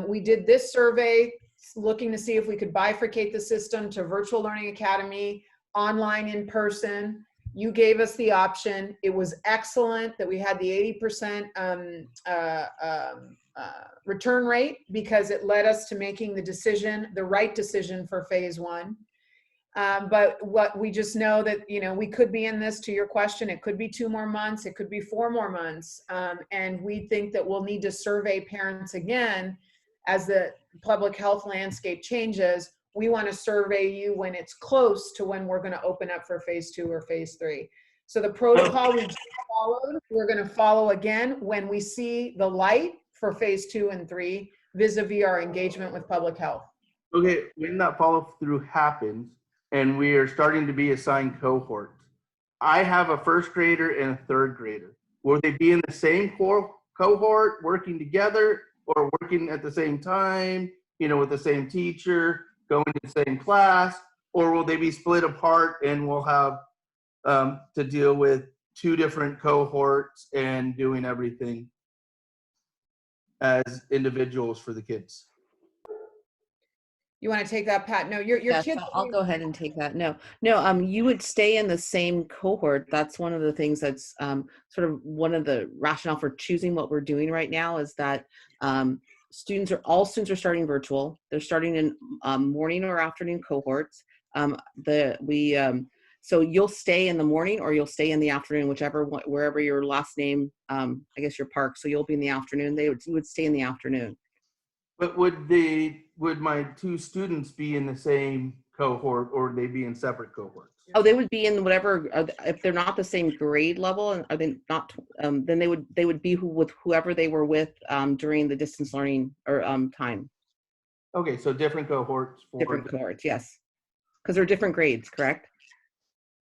We did this survey looking to see if we could bifurcate the system to virtual learning academy, online, in person. You gave us the option. It was excellent that we had the 80% return rate, because it led us to making the right decision for phase 1. But what we just know that, we could be in this, to your question, it could be 2 more months, it could be 4 more months. And we think that we'll need to survey parents again as the public health landscape changes. We want to survey you when it's close to when we're going to open up for phase 2 or phase 3. So the protocol we just followed, we're going to follow again when we see the light for phase 2 and 3 vis-a-vis our engagement with public health. Okay, when that follow through happens and we are starting to be assigned cohorts, I have a 1st grader and a 3rd grader. Will they be in the same cohort, working together, or working at the same time, with the same teacher, going to the same class, or will they be split apart and we'll have to deal with 2 different cohorts and doing everything as individuals for the kids? You want to take that, Pat? No, your Yes, kids. I'll go ahead and take that. No, you would stay in the same cohort. That's one of the things that's sort of one of the rationale for choosing what we're doing right now is that all students are starting virtual. They're starting in morning or afternoon cohorts. So you'll stay in the morning or you'll stay in the afternoon, wherever your last name, I guess your park. So you'll be in the afternoon. You would stay in the afternoon. But would my two students be in the same cohort, or would they be in separate cohorts? Oh, they would be in whatever. If they're not the same grade level, and are they not? Then they would be with whoever they were with during the distance learning or time. Okay, so different cohorts. Different cohorts, yes, because they're different grades, correct?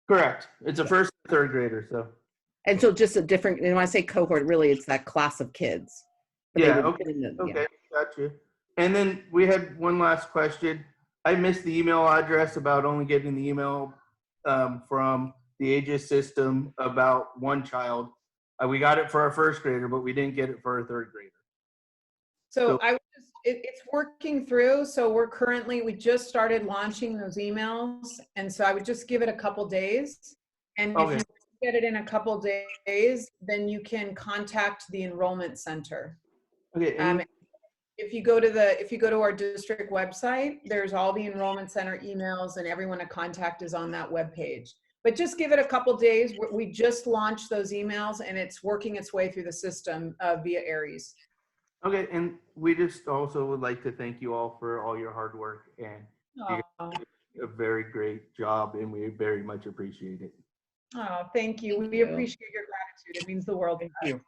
Correct. It's a first and third grader, so. And so just a different. And when I say cohort, really, it's that class of kids. But Yeah. Okay. Gotcha. And then we had one last question. I missed the email address about only getting the email from the Aegis system about one child. We got it for our first grader, but we didn't get it for our third grader. So I would it's working through. So we just started launching those emails. And so I would just give it a couple days. And if you get it in a couple days, then you can contact the enrollment center. Okay. If you go to our district website, there's all the enrollment center emails and everyone to contact is on that webpage. But just give it a couple days. We just launched those emails and it's working its way through the system via Aries. Okay, and we just also would like to thank you all for all your hard work, and you did a very great job, and we very much appreciate it. Oh, thank you. We appreciate your gratitude. It means the world. Thank you.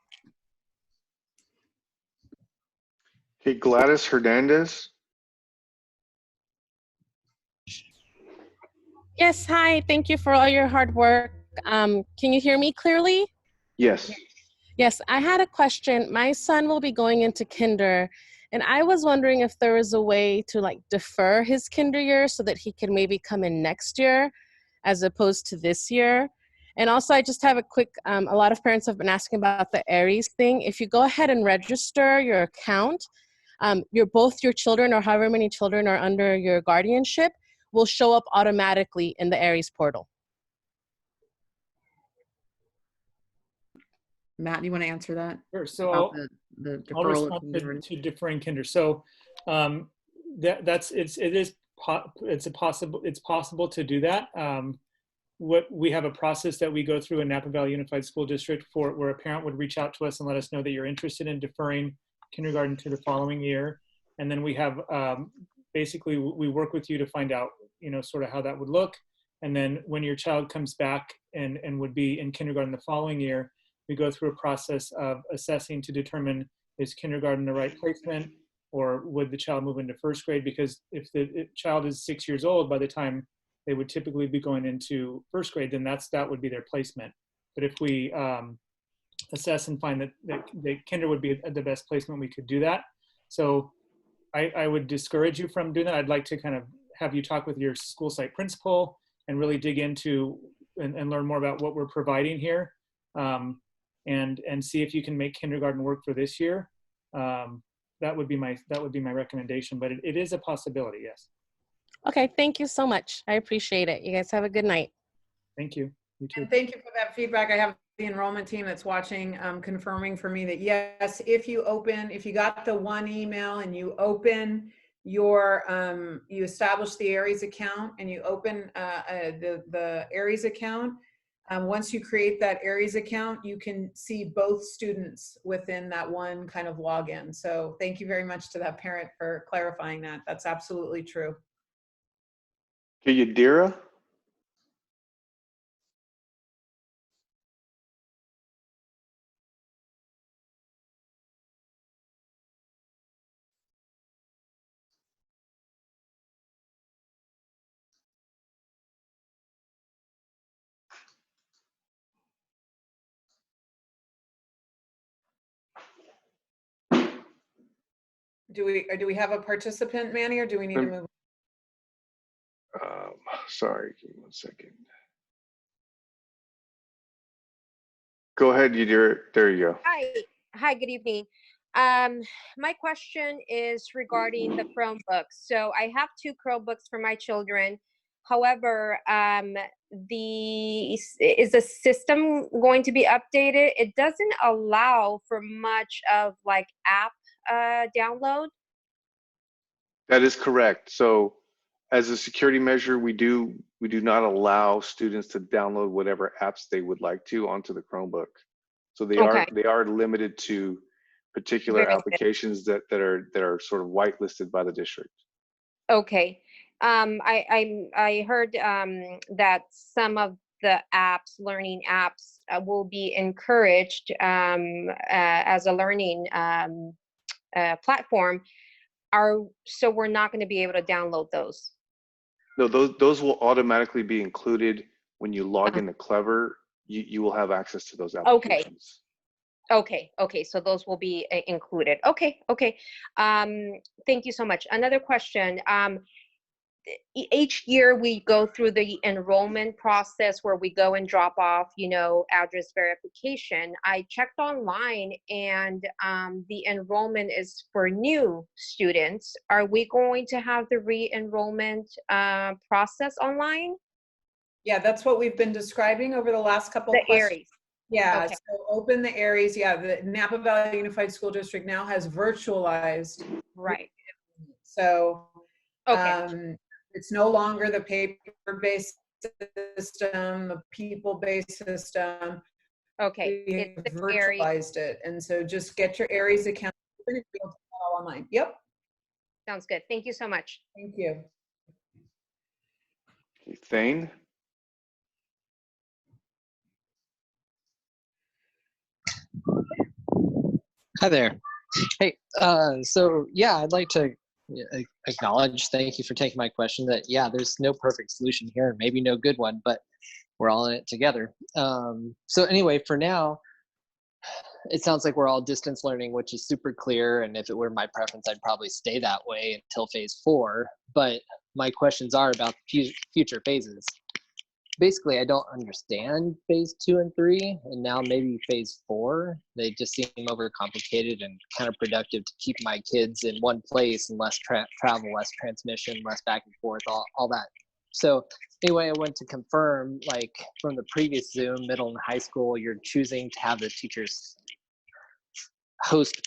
Okay, Gladys Hernandez. Yes, hi. Thank you for all your hard work. Can you hear me clearly? Yes. Yes, I had a question. My son will be going into kinder, and I was wondering if there was a way to defer his kinder year so that he can maybe come in next year as opposed to this year. And also, I just have a quick, a lot of parents have been asking about the Aries thing. If you go ahead and register your account, both your children or however many children are under your guardianship will show up automatically in the Aries portal. Matt, you want to answer that? Sure. So the I'll deferral respond to deferring kinder. So it's possible to do that. We have a process that we go through in Napa Valley Unified School District where a parent would reach out to us and let us know that you're interested in deferring kindergarten to the following year, and then we have basically we work with you to find out sort of how that would look, and then when your child comes back and would be in kindergarten the following year, we go through a process of assessing to determine is kindergarten the right placement, or would the child move into first grade? Because if the child is 6 years old, by the time they would typically be going into first grade, then that would be their placement. But if we assess and find that kinder would be the best placement, we could do that. So I would discourage you from doing that. I'd like to kind of have you talk with your school site principal and really dig into and learn more about what we're providing here. And see if you can make kindergarten work for this year. That would be my recommendation, but it is a possibility, yes. Okay, thank you so much. I appreciate it. You guys have a good night. Thank you. You too. And thank you for that feedback. I have the enrollment team that's watching, confirming for me that yes, if you got the one email and you open your, you establish the Aries account and you open the Aries account, once you create that Aries account, you can see both students within that one kind of login. So thank you very much to that parent for clarifying that. That's absolutely true. Okay, Yadira. Do we have a participant, Manny, or do we need to move? Sorry, give me 1 second. Go ahead, Yadira. There you go. Hi, good evening. My question is regarding the Chromebooks. So I have 2 Chromebooks for my children. However, is the system going to be updated? It doesn't allow for much of like app download. That is correct. So as a security measure, we do not allow students to download whatever apps they would like to onto the Chromebook. So they are limited to particular Very good. applications that are sort of whitelisted by the district. Okay. I heard that some of the apps, learning apps, will be encouraged as a learning platform. So we're not going to be able to download those. No, those will automatically be included when you log into Clever. You will have access to those applications. Okay. So those will be included. Okay. Thank you so much. Another question. Each year we go through the enrollment process where we go and drop off, address verification. I checked online and the enrollment is for new students. Are we going to have the re-enrollment process online? Yeah, that's what we've been describing over the last couple of questions. ARIES. Yeah, Okay. so open the ARIES. Yeah, the Napa Valley Unified School District now has virtualized. Right. So okay. It's no longer the paper-based system, the people-based system. Okay. We have virtualized it. And so just get your ARIES account open and be able to do it all online. Yep. Sounds good. Thank you so much. Thank you. Okay, Thane? Hi there. Hey, so yeah, I'd like to acknowledge, thank you for taking my question, that yeah, there's no perfect solution here and maybe no good one, but we're all in it together. So anyway, for now, it sounds like we're all distance learning, which is super clear. And if it were my preference, I'd probably stay that way until phase 4. But my questions are about future phases. Basically, I don't understand phase 2 and 3, and now maybe phase 4. They just seem overcomplicated and counterproductive to keep my kids in one place and less travel, less transmission, less back and forth, all that. So anyway, I want to confirm, like from the previous Zoom, middle and high school, you're choosing to have the teachers host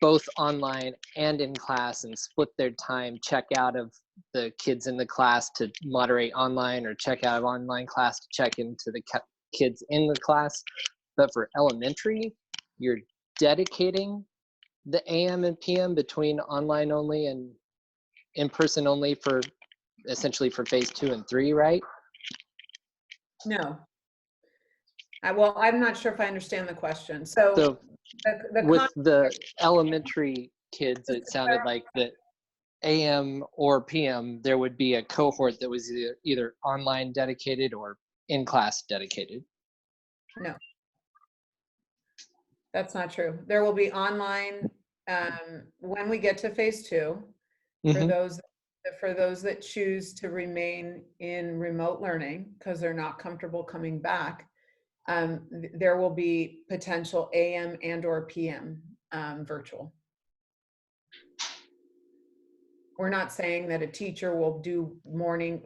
both online and in class and split their time, check out of the kids in the class to moderate online, or check out of online class to check into the kids in the class. But for elementary, you're dedicating the AM and PM between online only and in-person only for essentially for phase 2 and 3, right? No. Well, I'm not sure if I understand the question. So with the elementary kids, it sounded like that AM or PM, there would be a cohort that was either online dedicated or in-class dedicated. No, that's not true. There will be online when we get to phase 2, for those that choose to remain in remote learning because they're not comfortable coming back. There will be potential AM and or PM virtual. We're not saying that a teacher will do morning.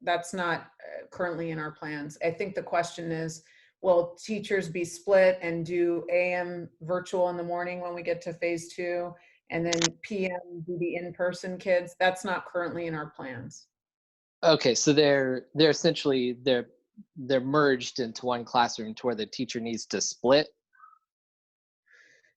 That's not currently in our plans. I think the question is, will teachers be split and do AM virtual in the morning when we get to phase 2 and then PM do the in-person kids? That's not currently in our plans. Okay, so they're essentially, they're merged into one classroom to where the teacher needs to split.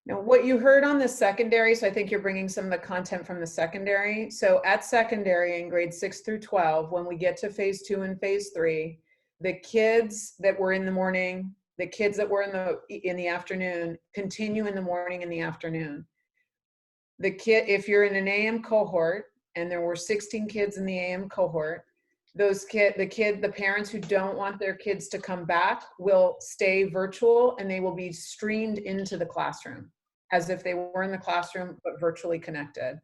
Now, what you heard on the secondary, so I think you're bringing some of the content from the secondary. So at secondary in grades 6 through 12, when we get to phase 2 and phase 3, the kids that were in the morning, the kids that were in the afternoon continue in the morning and the afternoon. If you're in an AM cohort and there were 16 kids in the AM cohort, the parents who don't want their kids to come back will stay virtual and they will be streamed into the classroom as if they were in the classroom but virtually connected.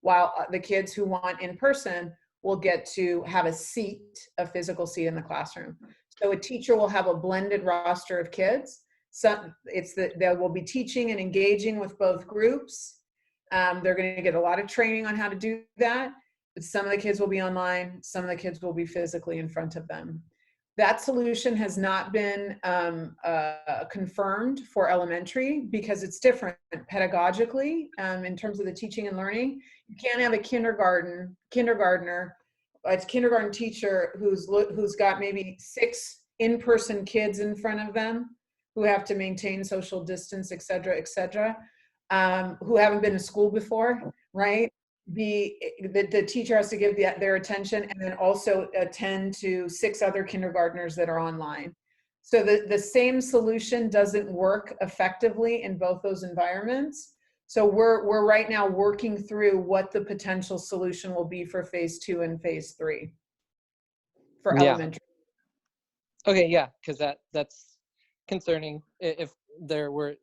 While the kids who want in person will get to have a physical seat in the classroom. So a teacher will have a blended roster of kids. They will be teaching and engaging with both groups. They're going to get a lot of training on how to do that. But some of the kids will be online. Some of the kids will be physically in front of them. That solution has not been confirmed for elementary because it's different pedagogically in terms of the teaching and learning. You can't have a kindergartner, a kindergarten teacher who's got maybe 6 in-person kids in front of them who have to maintain social distance, et cetera, who haven't been to school before, right? The teacher has to give their attention and then also attend to 6 other kindergartners that are online. So the same solution doesn't work effectively in both those environments. So we're right now working through what the potential solution will be for phase 2 and phase 3 for elementary. Okay, yeah, because that's concerning. If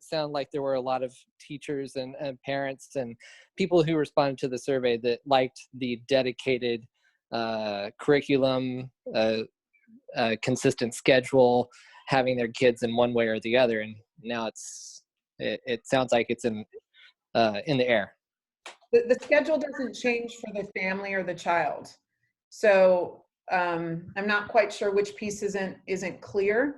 sound like there were a lot of teachers and parents and people who responded to the survey that liked the dedicated curriculum, consistent schedule, having their kids in one way or the other, and now it sounds like it's in the air. The schedule doesn't change for the family or the child. So I'm not quite sure which piece isn't clear,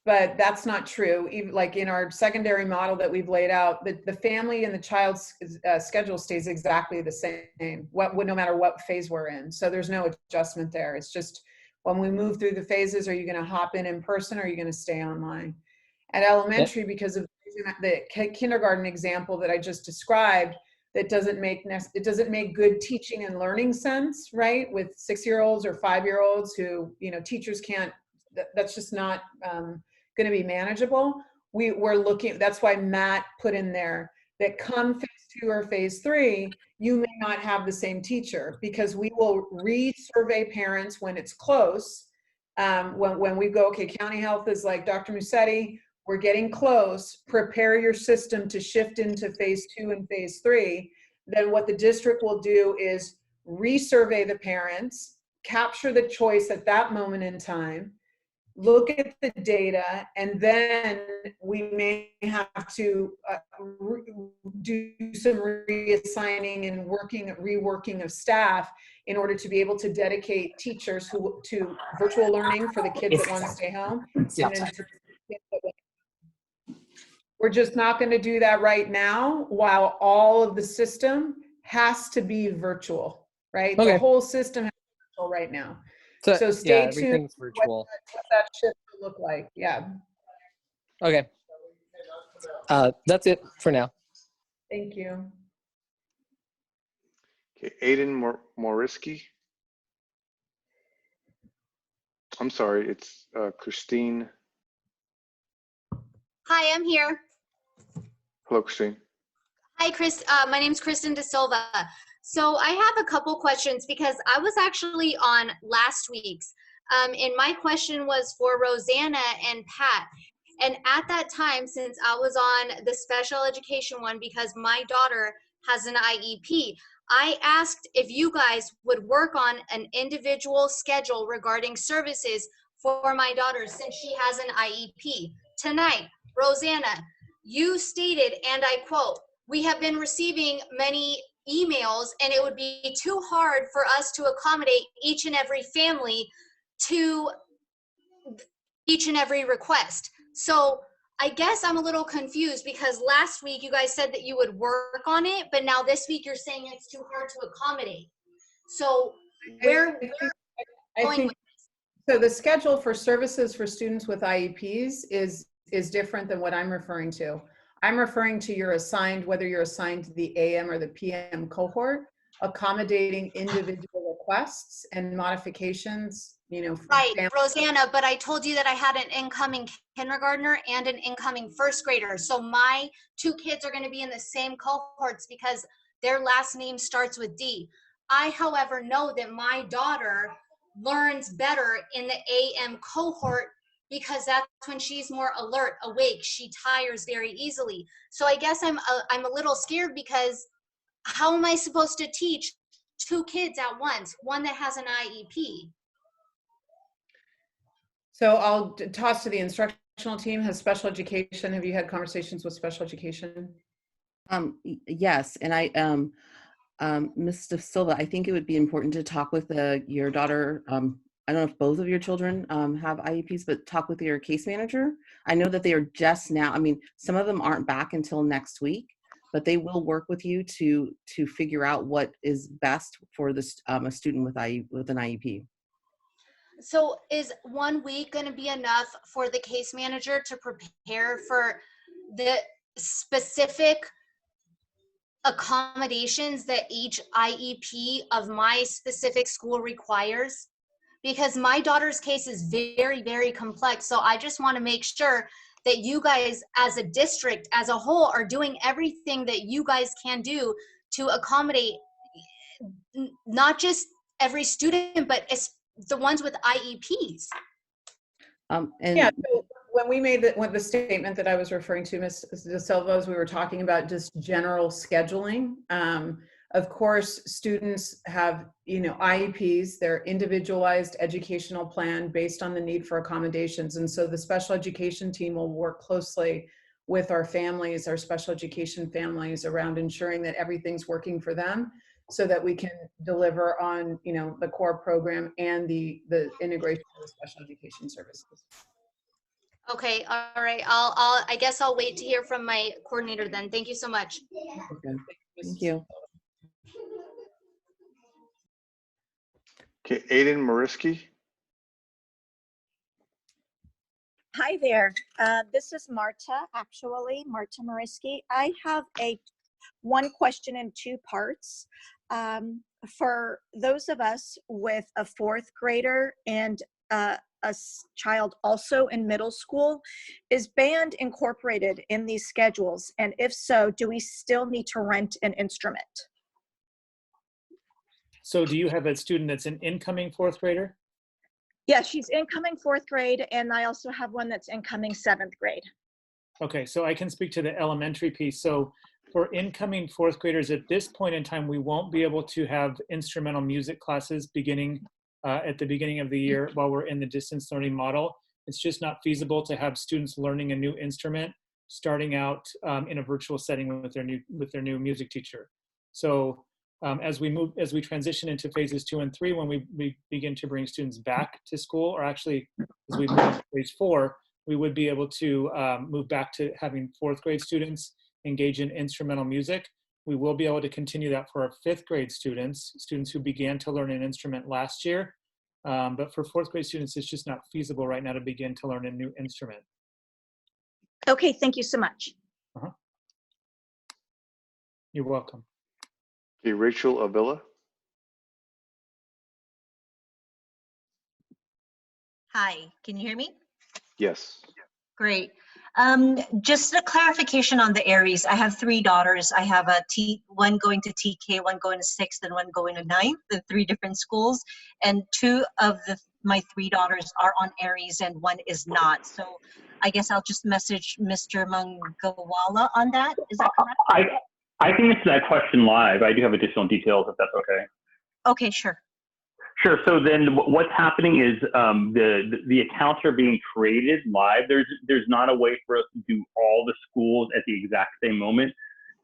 but that's not true. Even like in our secondary model that we've laid out, the family and the child's schedule stays exactly the same, no matter what phase we're in. So there's no adjustment there. It's just when we move through the phases, are you going to hop in person or are you going to stay online? At elementary, because of the kindergarten example that I just described, that doesn't make good teaching and learning sense, right? With 6-year-olds or 5-year-olds who, teachers can't, that's just not going to be manageable. We're looking, that's why Matt put in there that come phase 2 or phase 3, you may not have the same teacher because we will re-survey parents when it's close. When we go, okay, county health is like, Dr. Musetti, we're getting close, prepare your system to shift into phase 2 and phase 3. Then what the district will do is resurvey the parents, capture the choice at that moment in time, look at the data, and then we may have to do some reassigning and reworking of staff in order to be able to dedicate teachers to virtual learning for the kids that want to stay home. We're just not going to do that right now while all of the system has to be virtual, right? Okay. The whole system has to be virtual right now. So stay tuned everything's virtual. what that shift will look like. Yeah. Okay. That's it for now. Thank you. Okay, Aiden Moriski. I'm sorry, it's Christine. Hi, I'm here. Hello, Christine. Hi, Chris. My name's Kristen De Silva. So I have a couple questions because I was actually on last week's, and my question was for Rosanna and Pat. And at that time, since I was on the special education one because my daughter has an IEP, I asked if you guys would work on an individual schedule regarding services for my daughter since she has an IEP. Tonight, Rosanna, you stated, and I quote, "We have been receiving many emails and it would be too hard for us to accommodate each and every family to each and every request." So I guess I'm a little confused because last week you guys said that you would work on it, but now this week you're saying it's too hard to accommodate. So so the schedule for services for students with IEPs is different than what I'm referring to. I'm referring to whether you're assigned to the AM or the PM cohort, accommodating individual requests and modifications, Right, Rosanna, but I told you that I had an incoming kindergartner and an incoming first grader. So my 2 kids are going to be in the same cohorts because their last name starts with D. I, however, know that my daughter learns better in the AM cohort because that's when she's more alert, awake. She tires very easily. So I guess I'm a little scared because how am I supposed to teach 2 kids at once, one that has an IEP? So I'll toss to the instruction instructional team has special education. Have you had conversations with special education? Yes, and Ms. De Silva, I think it would be important to talk with your daughter. I don't know if both of your children have IEPs, but talk with your case manager. I know that they are just now, I mean, some of them aren't back until next week, but they will work with you to figure out what is best for this a student with an IEP. So is 1 week going to be enough for the case manager to prepare for the specific accommodations that each IEP of my specific school requires? Because my daughter's case is very, very complex. So I just want to make sure that you guys as a district as a whole are doing everything that you guys can do to accommodate not just every student, but the ones with IEPs. Yeah, so when we made the statement that I was referring to, Ms. De Silva, we were talking about just general scheduling. Of course, students have, IEPs, their individualized educational plan based on the need for accommodations. And so the special education team will work closely with our families, our special education families, around ensuring that everything's working for them so that we can deliver on, the core program and the integration of the special education services. Okay, all right. I guess I'll wait to hear from my coordinator then. Thank you so much. Okay. Thank you. Okay, Aiden Mariski. Hi there. This is Marta, actually, Marta Mariski. I have one question in two parts. For those of us with a fourth grader and a child also in middle school, is band incorporated in these schedules? And if so, do we still need to rent an instrument? So do you have a student that's an incoming fourth grader? Yeah, she's incoming fourth grade, and I also have one that's incoming seventh grade. Okay, so I can speak to the elementary piece. So for incoming fourth graders, at this point in time, we won't be able to have instrumental music classes beginning at the beginning of the year while we're in the distance learning model. It's just not feasible to have students learning a new instrument starting out in a virtual setting with their new music teacher. So as we transition into phases 2 and 3, when we begin to bring students back to school, or actually as we move to phase 4, we would be able to move back to having fourth grade students engage in instrumental music. We will be able to continue that for our fifth grade students who began to learn an instrument last year. But for fourth grade students, it's just not feasible right now to begin to learn a new instrument. Okay, thank you so much. You're welcome. Okay, Rachel Avila. Hi, can you hear me? Yes. Great. Just a clarification on the Aries. I have 3 daughters. I have one going to TK, one going to 6th, and one going to 9th, the 3 different schools. And 2 of my 3 daughters are on Aries and one is not. So I guess I'll just message Mr. Mangawala on that. Is that correct? I can answer that question live. I do have additional details if that's okay. Okay, sure. Sure. So then what's happening is the accounts are being created live. There's not a way for us to do all the schools at the exact same moment.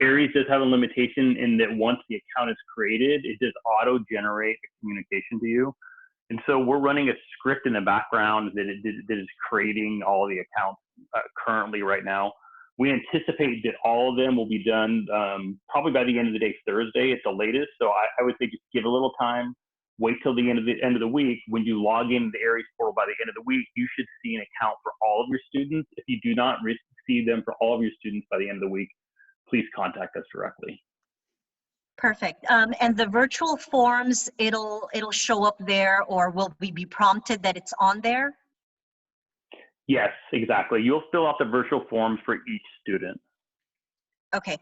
Aries does have a limitation in that once the account is created, it does auto-generate a communication to you. And so we're running a script in the background that is creating all the accounts currently right now. We anticipate that all of them will be done probably by the end of the day, Thursday at the latest. So I would say just give a little time. Wait till the end of the week. When you log in the Aries portal by the end of the week, you should see an account for all of your students. If you do not receive them for all of your students by the end of the week, please contact us directly. Perfect. And the virtual forms, it'll show up there, or will we be prompted that it's on there? Yes, exactly. You'll fill out the virtual forms for each student. Okay.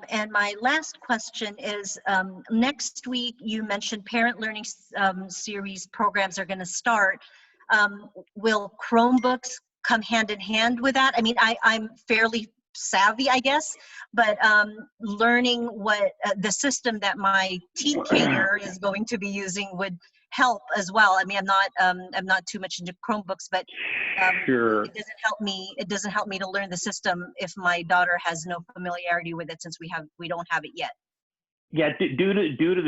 And my last question is, next week you mentioned parent learning series programs are going to start. Will Chromebooks come hand in hand with that? I mean, I'm fairly savvy, I guess, but learning what the system that my TKer is going to be using, help as well. I mean, I'm not too much into Chromebooks, but Sure. it doesn't help me to learn the system if my daughter has no familiarity with it, since we don't have it yet. Yeah, due to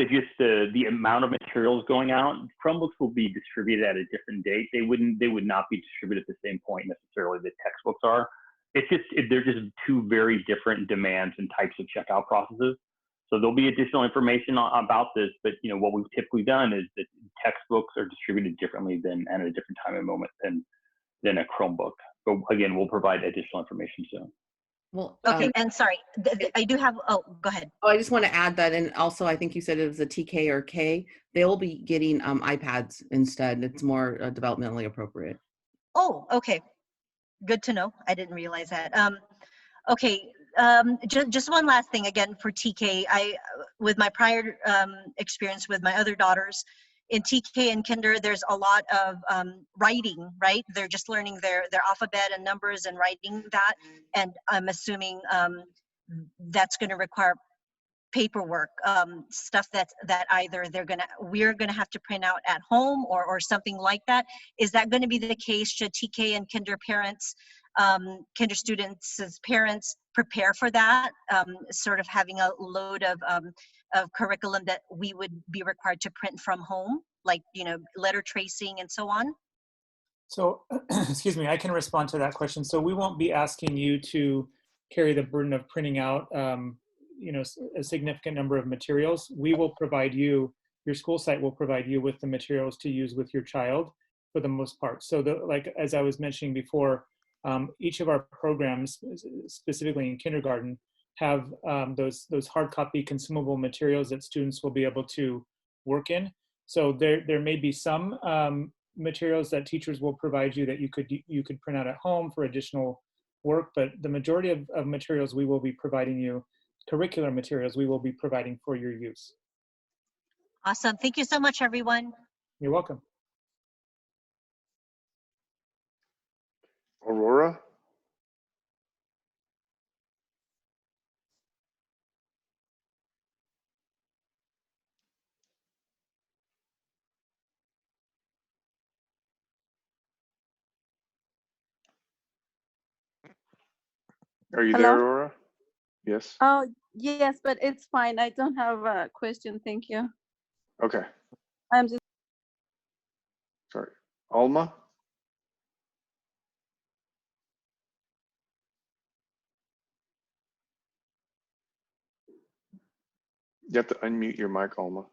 the amount of materials going out, Chromebooks will be distributed at a different date. They would not be distributed at the same point necessarily that textbooks are. They're just two very different demands and types of checkout processes. So there'll be additional information about this, but what we've typically done is that textbooks are distributed differently than at a different time and moment than a Chromebook. But again, we'll provide additional information soon. Well, okay, and sorry, I do have, oh, go ahead. Oh, I just want to add that, and also I think you said it was a TK or K. They'll be getting iPads instead. It's more developmentally appropriate. Oh, okay, good to know. I didn't realize that. Okay, just one last thing again for TK. With my prior experience with my other daughters, in TK and kinder, there's a lot of writing, right? They're just learning their alphabet and numbers and writing that. And I'm assuming that's going to require paperwork, stuff that either we're gonna have to print out at home or something like that. Is that going to be the case? Should TK and kinder parents, kinder students' parents prepare for that? Sort of having a load of curriculum that we would be required to print from home, like letter tracing and so on. So, excuse me, I can respond to that question. So we won't be asking you to carry the burden of printing out a significant number of materials. We will provide you, your school site will provide you with the materials to use with your child for the most part. So like, as I was mentioning before, each of our programs, specifically in kindergarten, have those hard copy consumable materials that students will be able to work in. So there may be some materials that teachers will provide you that you could print out at home for additional work, but the majority of materials we will be providing you, curricular materials we will be providing for your use. Awesome. Thank you so much, everyone. You're welcome. Aurora? Are you there, Hello? Aurora? Yes. Oh, yes, but it's fine. I don't have a question. Thank you. Okay. I'm just. Sorry. Alma? You have to unmute your mic, Alma.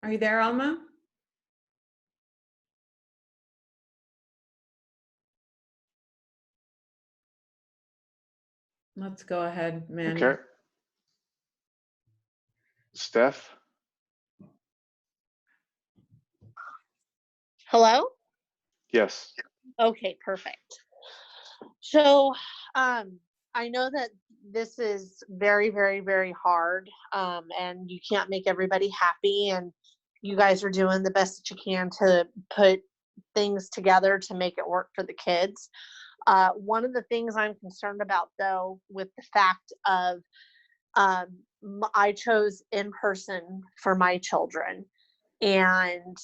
Are you there, Alma? Let's go ahead, Manny. Okay. Steph? Hello? Yes. Okay, perfect. So I know that this is very, very, very hard, and you can't make everybody happy, and you guys are doing the best that you can to put things together to make it work for the kids. One of the things I'm concerned about, though, with the fact of I chose in person for my children, and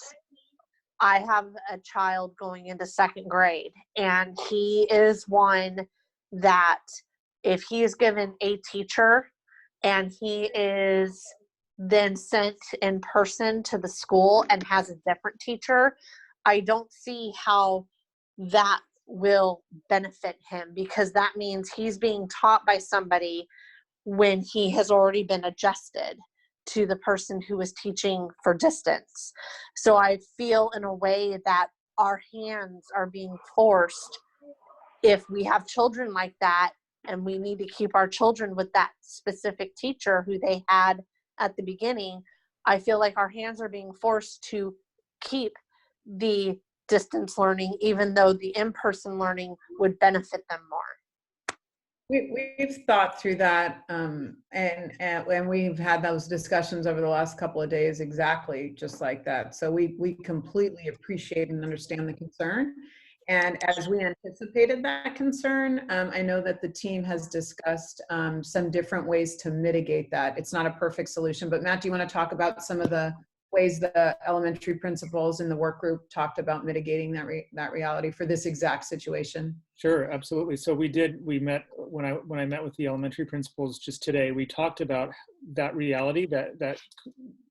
I have a child going into second grade, and he is one that if he is given a teacher and he is then sent in person to the school and has a different teacher, I don't see how that will benefit him, because that means he's being taught by somebody when he has already been adjusted to the person who is teaching for distance. So I feel in a way that our hands are being forced if we have children like that, and we need to keep our children with that specific teacher who they had at the beginning. I feel like our hands are being forced to keep the distance learning, even though the in-person learning would benefit them more. We've thought through that, and we've had those discussions over the last couple of days, exactly just like that. So we completely appreciate and understand the concern. And as we anticipated that concern, I know that the team has discussed some different ways to mitigate that. It's not a perfect solution, but Matt, do you want to talk about some of the ways the elementary principals in the work group talked about mitigating that reality for this exact situation? Sure, absolutely. So we met when I met with the elementary principals just today. We talked about that reality that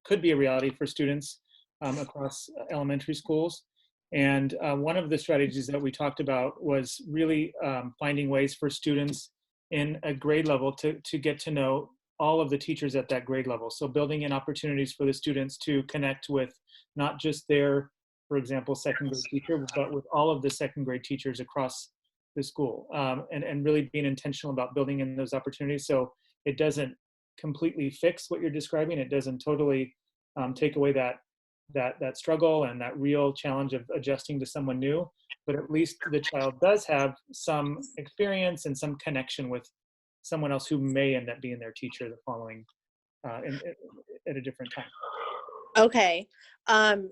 could be a reality for students across elementary schools. And one of the strategies that we talked about was really finding ways for students in a grade level to get to know all of the teachers at that grade level. So building in opportunities for the students to connect with not just their, for example, second grade teacher, but with all of the second grade teachers across the school, and really being intentional about building in those opportunities. So it doesn't completely fix what you're describing. It doesn't totally take away that struggle and that real challenge of adjusting to someone new, but at least the child does have some experience and some connection with someone else who may end up being their teacher the following at a different time. Okay.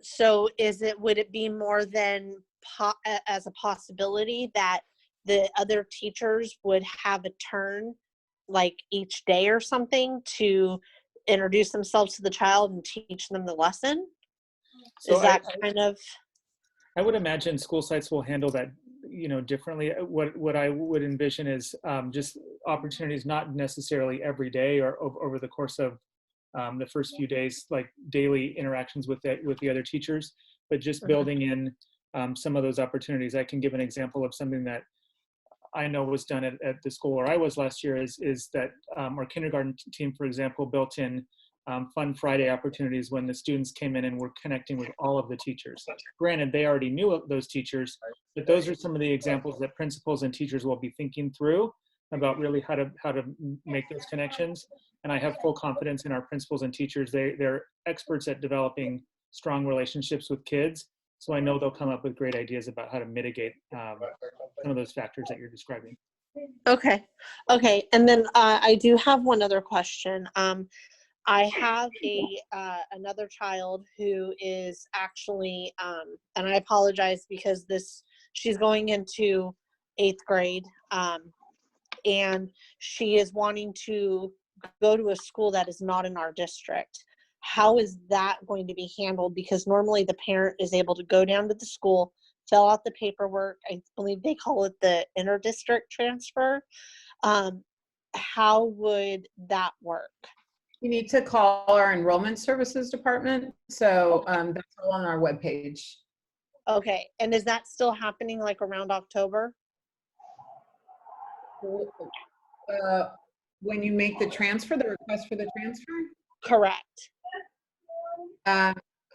So would it be more than as a possibility that the other teachers would have a turn like each day or something to introduce themselves to the child and teach them the lesson? So Is that kind of? I would imagine school sites will handle that, differently. What I would envision is just opportunities, not necessarily every day or over the course of the first few days, like daily interactions with the other teachers, but just building in some of those opportunities. I can give an example of something that I know was done at the school where I was last year is that our kindergarten team, for example, built in Fun Friday opportunities when the students came in and were connecting with all of the teachers. Granted, they already knew those teachers, but those are some of the examples that principals and teachers will be thinking through about really how to make those connections. And I have full confidence in our principals and teachers. They're experts at developing strong relationships with kids. So I know they'll come up with great ideas about how to mitigate some of those factors that you're describing. Okay. And then I do have one other question. I have another child who is actually, and I apologize because she's going into 8th grade, and she is wanting to go to a school that is not in our district. How is that going to be handled? Because normally the parent is able to go down to the school, fill out the paperwork. I believe they call it the inter-district transfer. How would that work? You need to call our enrollment services department. So that's all on our webpage. Okay, and is that still happening like around October? When you make the transfer, the request for the transfer? Correct.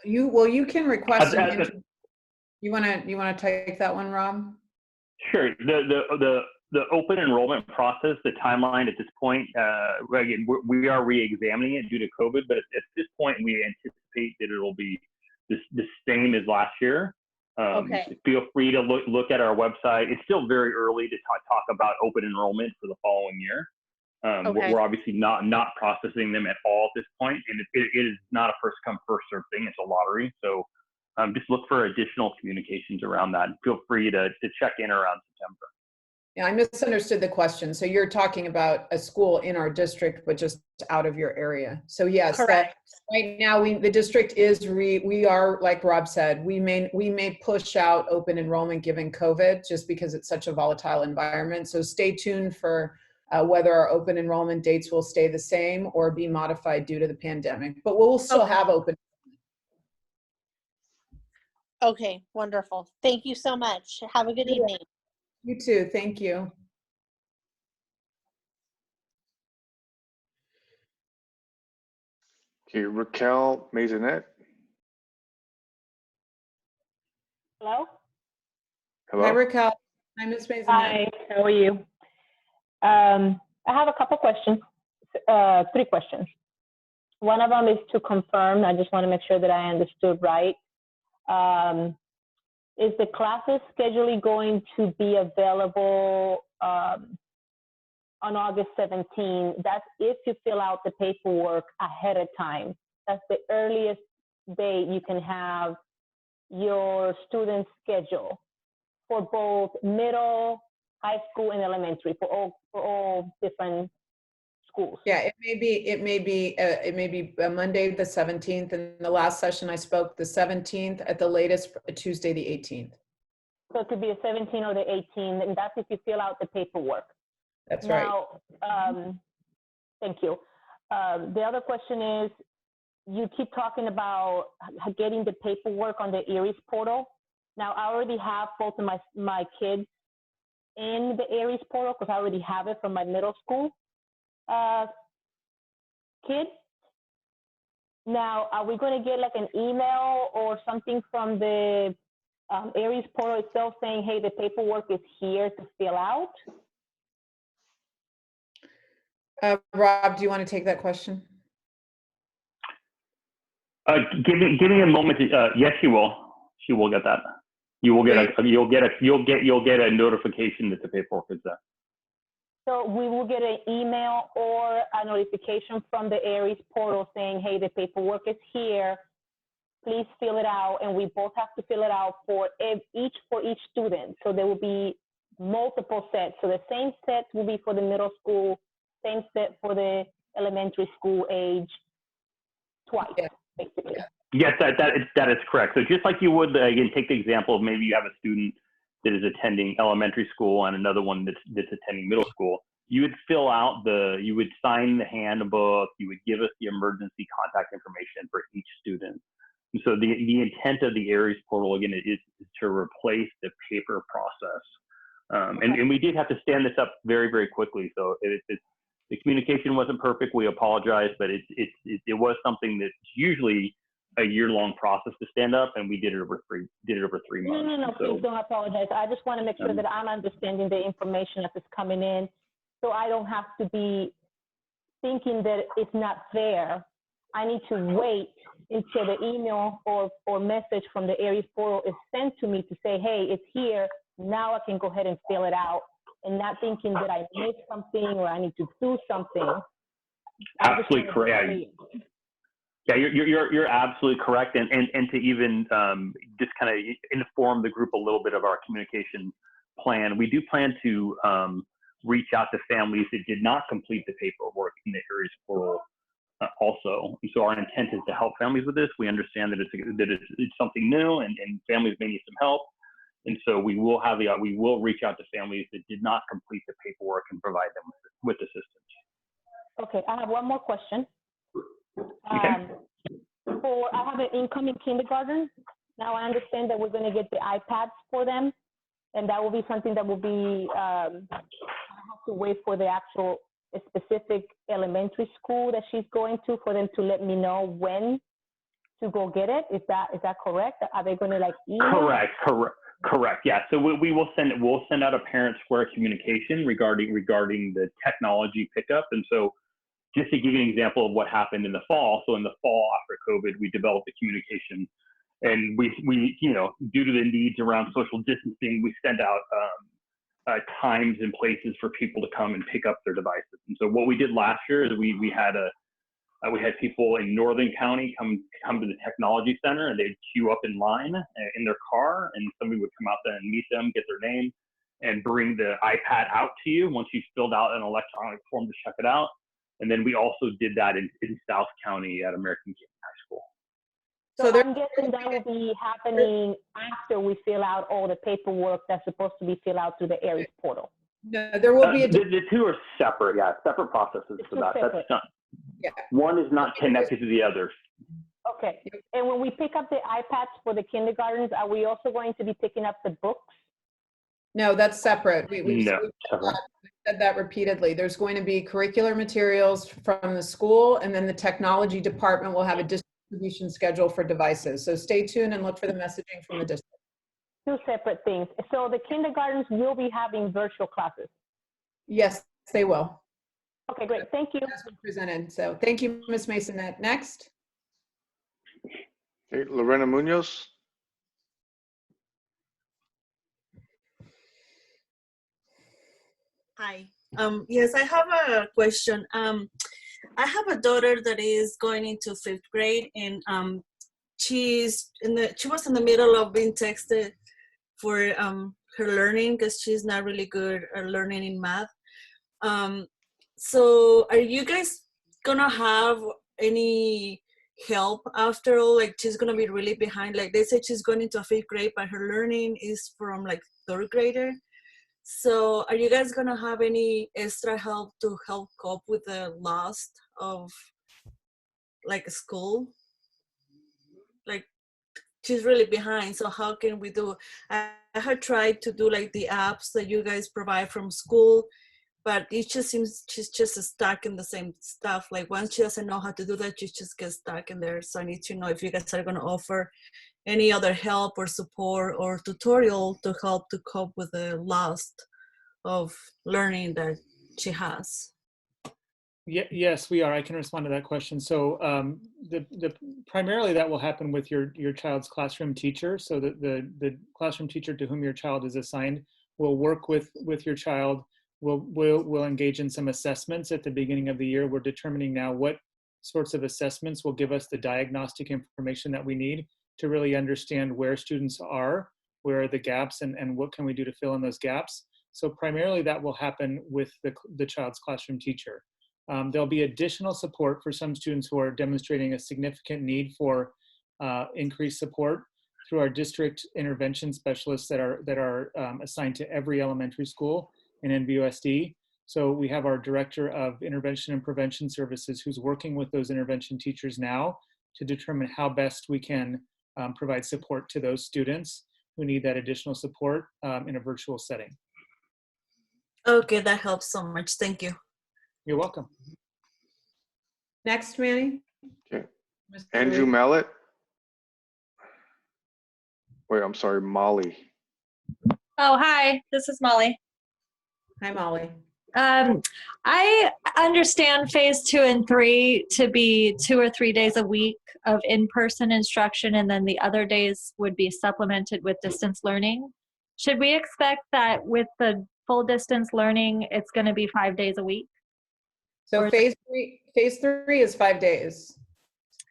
You can request an you wanna take that one, Rob? Sure. The open enrollment process, the timeline at this point, again, we are re-examining it due to COVID, but at this point we anticipate that it will be the same as last year. Okay. Feel free to look at our website. It's still very early to talk about open enrollment for the following year. Okay. We're obviously not processing them at all at this point, and it is not a first come first serve thing. It's a lottery, so just look for additional communications around that. Feel free to check in around September. Yeah, I misunderstood the question. So you're talking about a school in our district, but just out of your area. So yes, right now the district is we are, like Rob said, we may push out open enrollment given COVID just because it's such a volatile environment. So stay tuned for whether our open enrollment dates will stay the same or be modified due to the pandemic, but we'll still have open. Okay, wonderful. Thank you so much. Have a good evening. You too. Thank you. Okay, Raquel Maisonette. Hello? Hello? Hi, Raquel. Hi, Ms. Maisonette. Hi, how are you? I have a couple questions, 3 questions. One of them is to confirm, I just want to make sure that I understood right. Is the classes scheduling going to be available on August 17. That's if you fill out the paperwork ahead of time. That's the earliest day you can have your student schedule for both middle, high school, and elementary, for all different schools. Yeah, it may be Monday the 17th, and the last session I spoke the 17th, at the latest Tuesday the 18th. So it could be a 17 or the 18, and that's if you fill out the paperwork. That's right. Now, thank you. The other question is, you keep talking about getting the paperwork on the ARIES portal. Now, I already have both of my kids in the ARIES portal because I already have it from my middle school kids. Now, are we going to get like an email or something from the ARIES portal itself saying, hey, the paperwork is here to fill out? Rob, do you want to take that question? Give me a moment. Yes, she will. She will get that. You will get you'll get a notification that the paperwork is there. So we will get an email or a notification from the ARIES portal saying, hey, the paperwork is here. Please fill it out. And we both have to fill it out for each student. So there will be multiple sets. So the same set will be for the middle school, same set for the elementary school age, twice, basically. Yes, that is correct. So just like you would, again, take the example of maybe you have a student that is attending elementary school and another one that's attending middle school. You would fill out you would sign the handbook, you would give us the emergency contact information for each student. And so the intent of the ARIES portal, again, is to replace the paper process. And we did have to stand this up very, very quickly. So the communication wasn't perfect. We apologize, but it was something that's usually a year-long process to stand up, and we did it over 3 months. No, please don't apologize. I just want to make sure that I'm understanding the information as it's coming in, so I don't have to be thinking that it's not fair. I need to wait until the email or message from the ARIES portal is sent to me to say, hey, it's here. Now I can go ahead and fill it out, and not thinking that I missed something or I need to do something. Absolutely correct. Yeah, you're absolutely correct, and to even just kind of inform the group a little bit of our communication plan, we do plan to reach out to families that did not complete the paperwork in the ARIES portal also. And so our intent is to help families with this. We understand that it's something new, and families may need some help, and so we will reach out to families that did not complete the paperwork and provide them with assistance. Okay, I have one more question. Okay. I have an incoming kindergarten. Now I understand that we're going to get the iPads for them, and that will be something that will be, I have to wait for the actual specific elementary school that she's going to for them to let me know when to go get it. Is that correct? Are they going to like email? Correct. Yeah. So we'll send out a parent square communication regarding the technology pickup. And so just to give you an example of what happened in the fall. So in the fall after COVID, we developed a communication, and we due to the needs around social distancing, we sent out times and places for people to come and pick up their devices. And so what we did last year is we had people in Northern County come to the technology center, and they'd queue up in line in their car, and somebody would come out there and meet them, get their name, and bring the iPad out to you once you filled out an electronic form to check it out. And then we also did that in South County at American Canyon High School. So I'm guessing that will be happening after we fill out all the paperwork that's supposed to be filled out through the ARIES portal. No, there will be the two are separate. Yeah, separate processes for that. Separate. That's not. Yeah. One is not connected to the other. Okay. And when we pick up the iPads for the kindergartens, are we also going to be picking up the books? No, that's separate. We've separate. said that repeatedly. There's going to be curricular materials from the school, and then the technology department will have a distribution schedule for devices. So stay tuned and look for the messaging from the district. Two separate things. So the kindergartens will be having virtual classes? Yes, they will. Okay, great. Thank you. That's been presented. So thank you, Ms. Mason. Next. Okay, Lorena Munoz. Hi. Yes, I have a question. I have a daughter that is going into 5th grade, and she was in the middle of being tested for her learning because she's not really good at learning in math. So are you guys gonna have any help after all? Like, she's gonna be really behind. Like, they said she's going into 5th grade, but her learning is from like 3rd grader. So are you guys gonna have any extra help to help cope with the loss of like school? Like, she's really behind, so how can we do? I had tried to do like the apps that you guys provide from school, but it just seems she's just stuck in the same stuff. Like, once she doesn't know how to do that, she just gets stuck in there. So I need to know if you guys are gonna offer any other help or support or tutorial to help to cope with the loss of learning that she has. Yes, we are. I can respond to that question. So primarily that will happen with your child's classroom teacher. So the classroom teacher to whom your child is assigned will work with your child. We'll engage in some assessments at the beginning of the year. We're determining now what sorts of assessments will give us the diagnostic information that we need to really understand where students are, where are the gaps, and what can we do to fill in those gaps. So primarily that will happen with the child's classroom teacher. There'll be additional support for some students who are demonstrating a significant need for increased support through our district intervention specialists that are assigned to every elementary school in NVUSD. So we have our Director of Intervention and Prevention Services who's working with those intervention teachers now to determine how best we can provide support to those students who need that additional support in a virtual setting. Okay, that helps so much. Thank you. You're welcome. Next, Manny. Okay. Andrew Mallet. Wait, I'm sorry, Molly. Oh, hi, this is Molly. Hi, Molly. I understand phase 2 and 3 to be 2 or 3 days a week of in-person instruction, and then the other days would be supplemented with distance learning. Should we expect that with the full distance learning, it's going to be 5 days a week? So phase three is 5 days.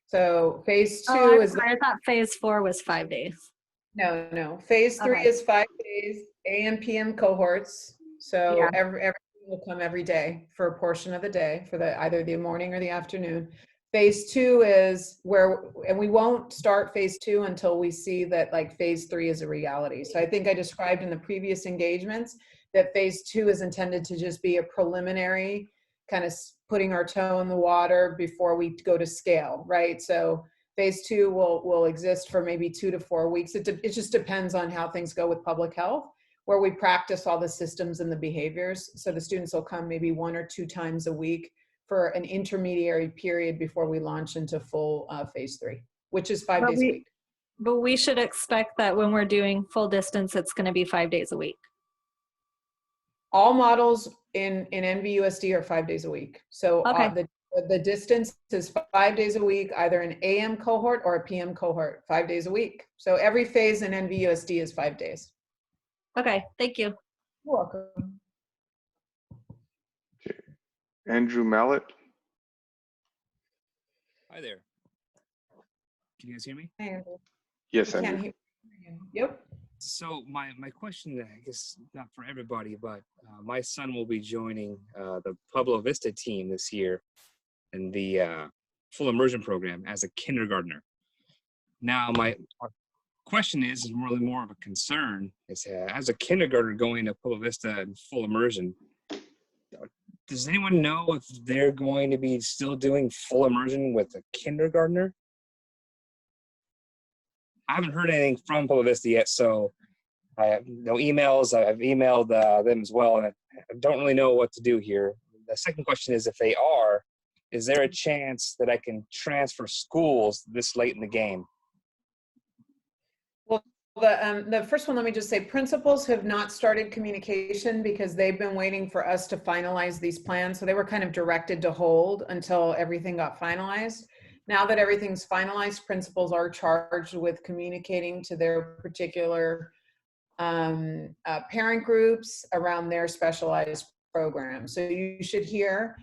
So phase 2 is. I thought phase 4 was 5 days. No. Phase 3 is 5 days, AM, PM cohorts. So Yeah. everyone will come every day for a portion of the day for either the morning or the afternoon. Phase 2 is and we won't start phase 2 until we see that like phase 3 is a reality. So I think I described in the previous engagements that phase 2 is intended to just be a preliminary kind of putting our toe in the water before we go to scale, right? So phase 2 will exist for maybe 2 to 4 weeks. It just depends on how things go with public health, where we practice all the systems and the behaviors. So the students will come maybe 1 or 2 times a week for an intermediary period before we launch into full phase 3, which is 5 days a week. But we should expect that when we're doing full distance, it's going to be 5 days a week. All models in NVUSD are 5 days a week. So the distance is 5 days a week, either an AM cohort or a PM cohort, 5 days a week. So every phase in NVUSD is 5 days. Okay, thank you. You're welcome. Okay. Andrew Mallet. Hi there. Can you guys hear me? Hi, Andrew. Yes, I Andrew. can hear you. Yep. So my question, I guess not for everybody, but my son will be joining the Pueblo Vista team this year in the full immersion program as a kindergartner. Now my question is really more of a concern. Is as a kindergartner going to Pueblo Vista in full immersion, does anyone know if they're going to be still doing full immersion with a kindergartner? I haven't heard anything from Pueblo Vista yet, so I have no emails. I've emailed them as well, and I don't really know what to do here. The second question is, if they are, is there a chance that I can transfer schools this late in the game? Well, the first one, let me just say, principals have not started communication because they've been waiting for us to finalize these plans. So they were kind of directed to hold until everything got finalized. Now that everything's finalized, principals are charged with communicating to their particular parent groups around their specialized program. So you should hear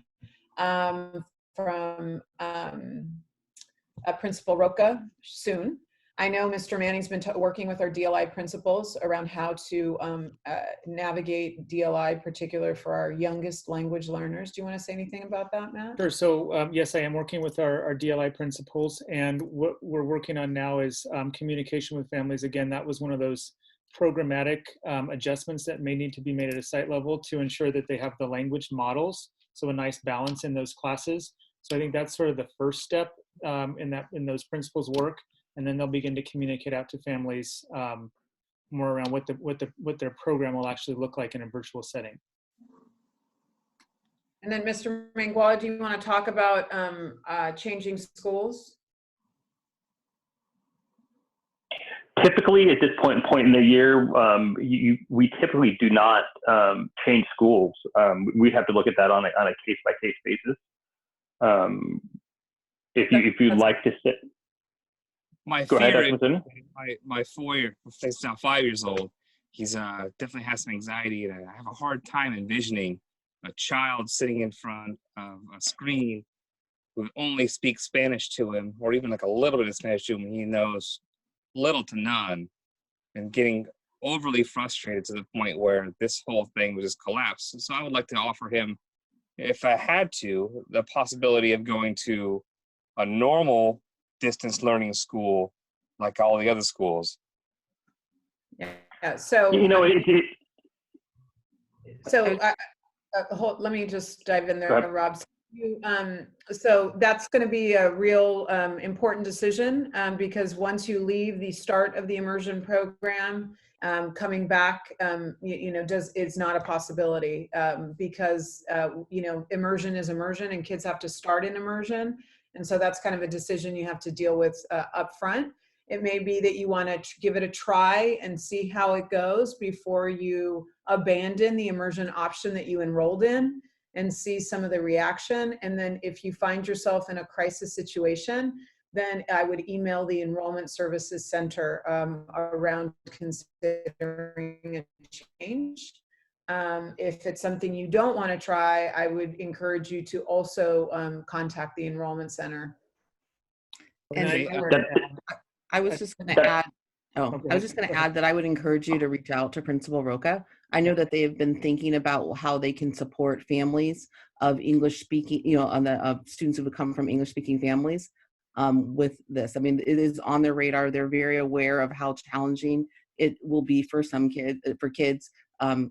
from Principal Roca soon. I know Mr. Manning's been working with our DLI principals around how to navigate DLI, particular for our youngest language learners. Do you want to say anything about that, Matt? Sure. So yes, I am working with our DLI principals, and what we're working on now is communication with families. Again, that was one of those programmatic adjustments that may need to be made at a site level to ensure that they have the language models, so a nice balance in those classes. So I think that's sort of the first step in those principals' work, and then they'll begin to communicate out to families more around what their program will actually look like in a virtual setting. And then, Mr. Manguala, do you want to talk about changing schools? Typically, at this point in the year, we typically do not change schools. We have to look at that on a case-by-case basis. If you'd like to sit. My Go ahead, fear Dr. is my 4-year, he's now 5 years old. He's definitely has some anxiety, and I have a hard time envisioning a child sitting in front of a screen who only speaks Spanish to him, or even like a little bit of Spanish to him, and he knows little to none, and getting overly frustrated to the point where this whole thing would just collapse. So I would like to offer him, if I had to, the possibility of going to a normal distance learning school like all the other schools. Yeah. So You know, let me just dive in there, Rob. So that's going to be a real important decision because once you leave the start of the immersion program, coming back, is not a possibility because immersion is immersion, and kids have to start in immersion, and so that's kind of a decision you have to deal with up front. It may be that you want to give it a try and see how it goes before you abandon the immersion option that you enrolled in and see some of the reaction. And then if you find yourself in a crisis situation, then I would email the Enrollment Services Center around considering a change. If it's something you don't want to try, I would encourage you to also contact the Enrollment Center. And I was just going to add, I was just going to add that I would encourage you to reach out to Principal Roca. I know that they have been thinking about how they can support families of English speaking, on the students who would come from English speaking families with this. I mean, it is on their radar. They're very aware of how challenging it will be for some kids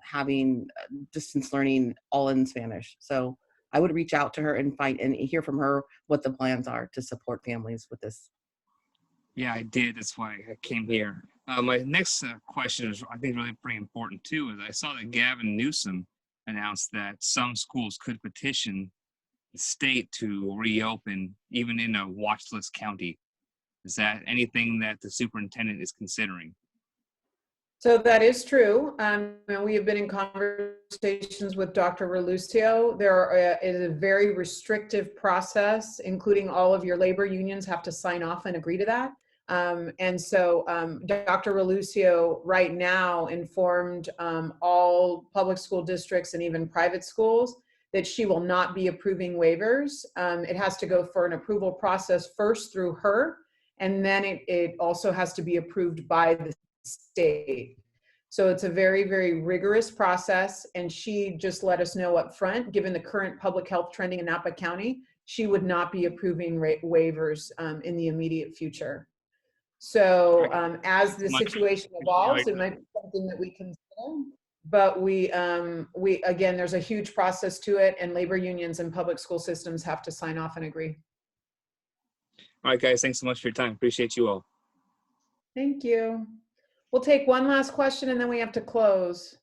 having distance learning all in Spanish. So I would reach out to her and hear from her what the plans are to support families with this. Yeah, I did. That's why I came here. My next question is, I think, really pretty important too. Is I saw that Gavin Newsom announced that some schools could petition the state to reopen, even in a watch list county. Is that anything that the superintendent is considering? So that is true. We have been in conversations with Dr. Relucio. There is a very restrictive process, including all of your labor unions have to sign off and agree to that. And so Dr. Relucio right now informed all public school districts and even private schools that she will not be approving waivers. It has to go for an approval process first through her, and then it also has to be approved by the state. So it's a very, very rigorous process, and she just let us know up front, given the current public health trending in Napa County, she would not be approving waivers in the immediate future. So as the situation evolves, it might be something that we consider, but we again, there's a huge process to it, and labor unions and public school systems have to sign off and agree. All right, guys, thanks so much for your time. Appreciate you all. Thank you. We'll take one last question and then we have to close.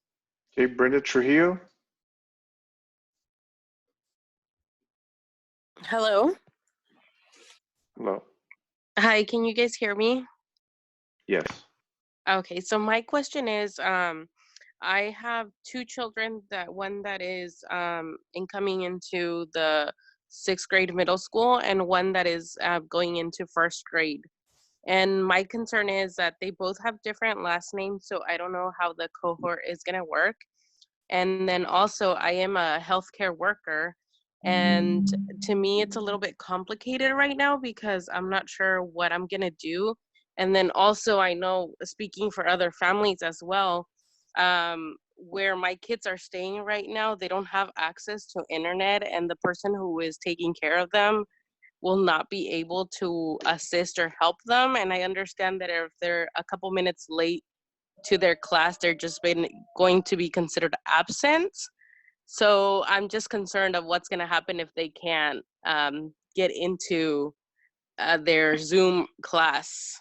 Okay, Brenda Trujillo. Hello. Hello. Hi, can you guys hear me? Yes. Okay, so my question is, I have two children, one that is incoming into the 6th grade middle school and one that is going into 1st grade. And my concern is that they both have different last names, so I don't know how the cohort is gonna work. And then also I am a healthcare worker, and to me it's a little bit complicated right now because I'm not sure what I'm gonna do. And then also I know, speaking for other families as well, where my kids are staying right now, they don't have access to internet, and the person who is taking care of them will not be able to assist or help them. And I understand that if they're a couple minutes late to their class, they're just been going to be considered absent. So I'm just concerned of what's going to happen if they can't get into their Zoom class.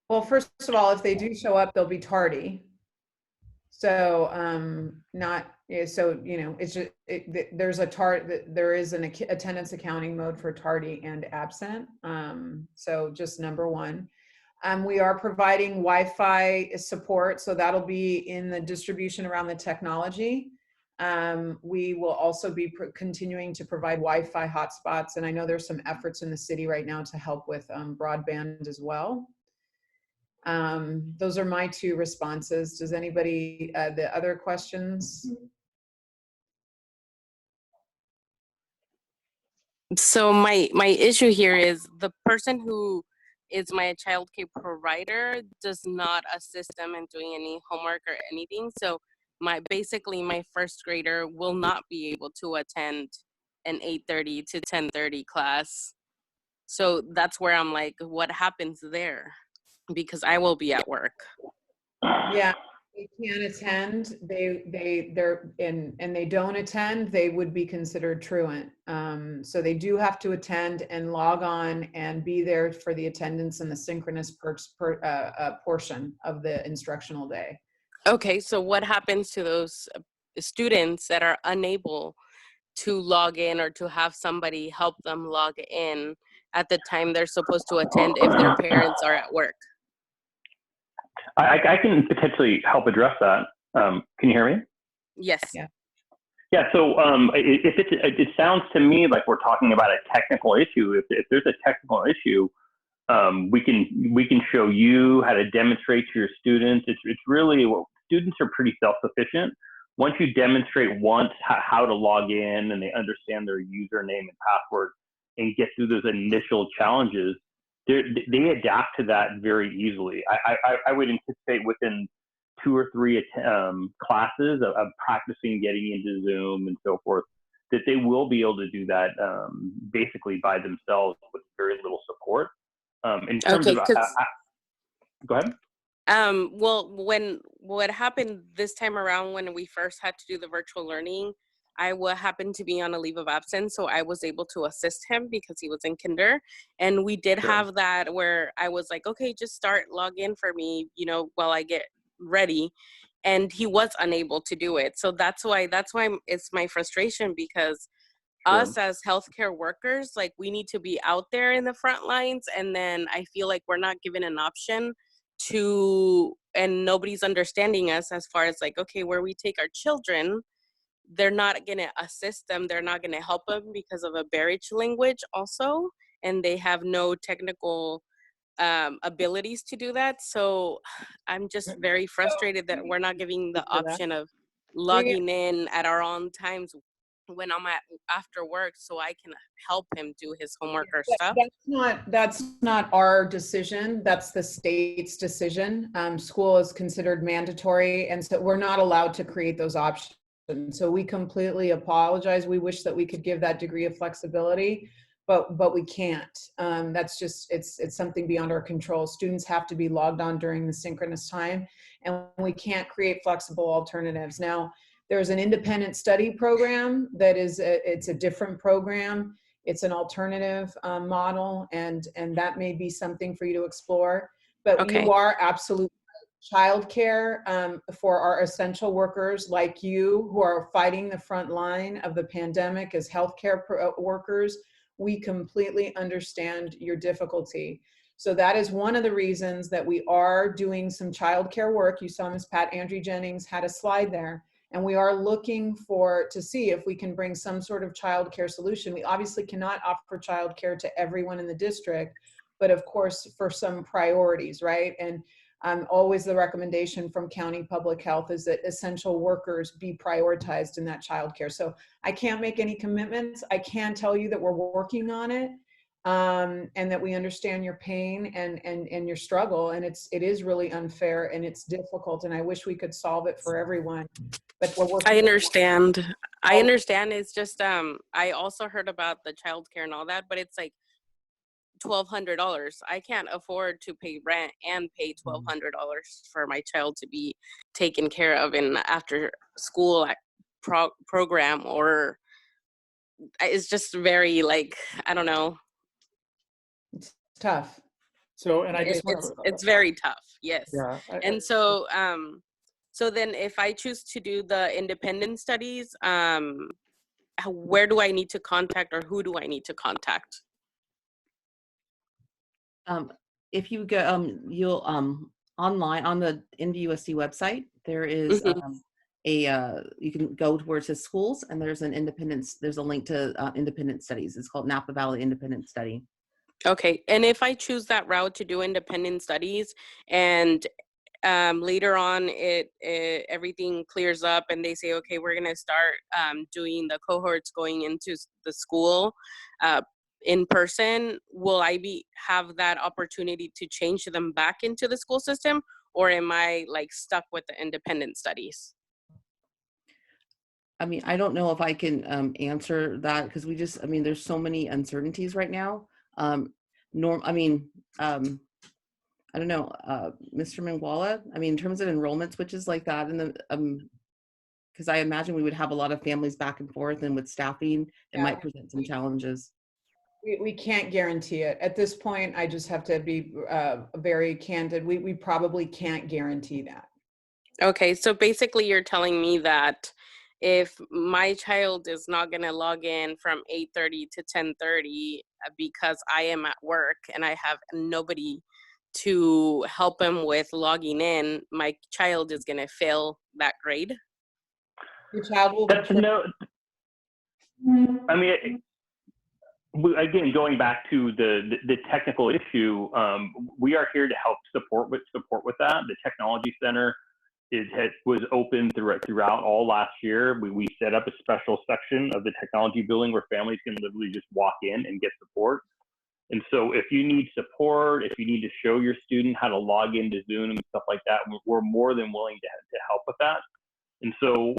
Well, first of all, if they do show up, they'll be tardy. So not, so, you know, it's just, there's there is an attendance accounting mode for tardy and absent. So just number one. We are providing Wi-Fi support, so that'll be in the distribution around the technology. We will also be continuing to provide Wi-Fi hotspots, and I know there's some efforts in the city right now to help with broadband as well. Those are my two responses. Does anybody, the other questions? So my issue here is the person who is my child care provider does not assist them in doing any homework or anything. So basically my first grader will not be able to attend an 8:30 to 10:30 class. So that's where I'm like, what happens there? Because I will be at work. Yeah, they can't attend. And they don't attend, they would be considered truant. So they do have to attend and log on and be there for the attendance and the synchronous portion of the instructional day. Okay, so what happens to those students that are unable to log in or to have somebody help them log in at the time they're supposed to attend if their parents are at work? I can potentially help address that. Can you hear me? Yes. Yeah. Yeah. So it sounds to me like we're talking about a technical issue. If there's a technical issue, we can show you how to demonstrate to your students. It's really, students are pretty self-sufficient. Once you demonstrate once how to log in and they understand their username and password and get through those initial challenges, they adapt to that very easily. I would anticipate within 2 or 3 classes of practicing getting into Zoom and so forth, that they will be able to do that basically by themselves with very little support. In terms of, go ahead. Well, what happened this time around when we first had to do the virtual learning, I happened to be on a leave of absence, so I was able to assist him because he was in kinder. And we did have that where I was like, okay, just log in for me, you know, while I get ready. And he was unable to do it. So that's why it's my frustration, because us as healthcare workers, like, we need to be out there in the front lines. And then I feel like we're not given an option and nobody's understanding us as far as like, okay, where we take our children, they're not going to assist them. They're not going to help them because of a barrage language also. And they have no technical abilities to do that. So I'm just very frustrated that we're not giving the option of logging in at our own times when I'm after work, so I can help him do his homework or stuff. That's not our decision. That's the state's decision. School is considered mandatory, and so we're not allowed to create those options. So we completely apologize. We wish that we could give that degree of flexibility, but we can't. That's just, it's something beyond our control. Students have to be logged on during the synchronous time, and we can't create flexible alternatives. Now, there's an independent study program that it's a different program. It's an alternative model, and that may be something for you to explore. But you are absolutely childcare for our essential workers like you who are fighting the front line of the pandemic as healthcare workers. We completely understand your difficulty. So that is one of the reasons that we are doing some childcare work. You saw Ms. Pat Andrew Jennings had a slide there. And we are looking to see if we can bring some sort of childcare solution. We obviously cannot offer childcare to everyone in the district, but of course for some priorities, right? And Always the recommendation from county public health is that essential workers be prioritized in that childcare. So I can't make any commitments. I can tell you that we're working on it, and that we understand your pain and your struggle. And it is really unfair and it's difficult. And I wish we could solve it for everyone. But we're working. I understand. I understand. It's just I also heard about the childcare and all that, but it's like $1,200. I can't afford to pay rent and pay $1,200 for my child to be taken care of in after school program, or it's just very, like, I don't know. It's tough. So, and I just want to, it's very tough. Yes. Yeah. And so, so then if I choose to do the independent studies, where do I need to contact, or who do I need to contact? If you go, you'll online on the NVUSD website, there is you can go towards his schools, and there's an there's a link to independent studies. It's called Napa Valley Independent Study. Okay, and if I choose that route to do independent studies, and later on everything clears up and they say, okay, we're gonna start doing the cohorts going into the school in person, will I have that opportunity to change them back into the school system, or am I like stuck with the independent studies? I mean, I don't know if I can answer that, because there's so many uncertainties right now. I don't know, Mr. Mangwala, in terms of enrollment switches like that, and because I imagine we would have a lot of families back and forth, and with staffing, it might present some challenges. We can't guarantee it. At this point, I just have to be very candid. We probably can't guarantee that. Okay, so basically you're telling me that if my child is not going to log in from 8:30 to 10:30 because I am at work and I have nobody to help him with logging in, my child is going to fail that grade? Your child will Again, going back to the technical issue, we are here to help support with that. The Technology Center was open throughout all last year. We set up a special section of the technology building where families can literally just walk in and get support. And so if you need support, if you need to show your student how to log into Zoom and stuff like that, we're more than willing to help with that. And so,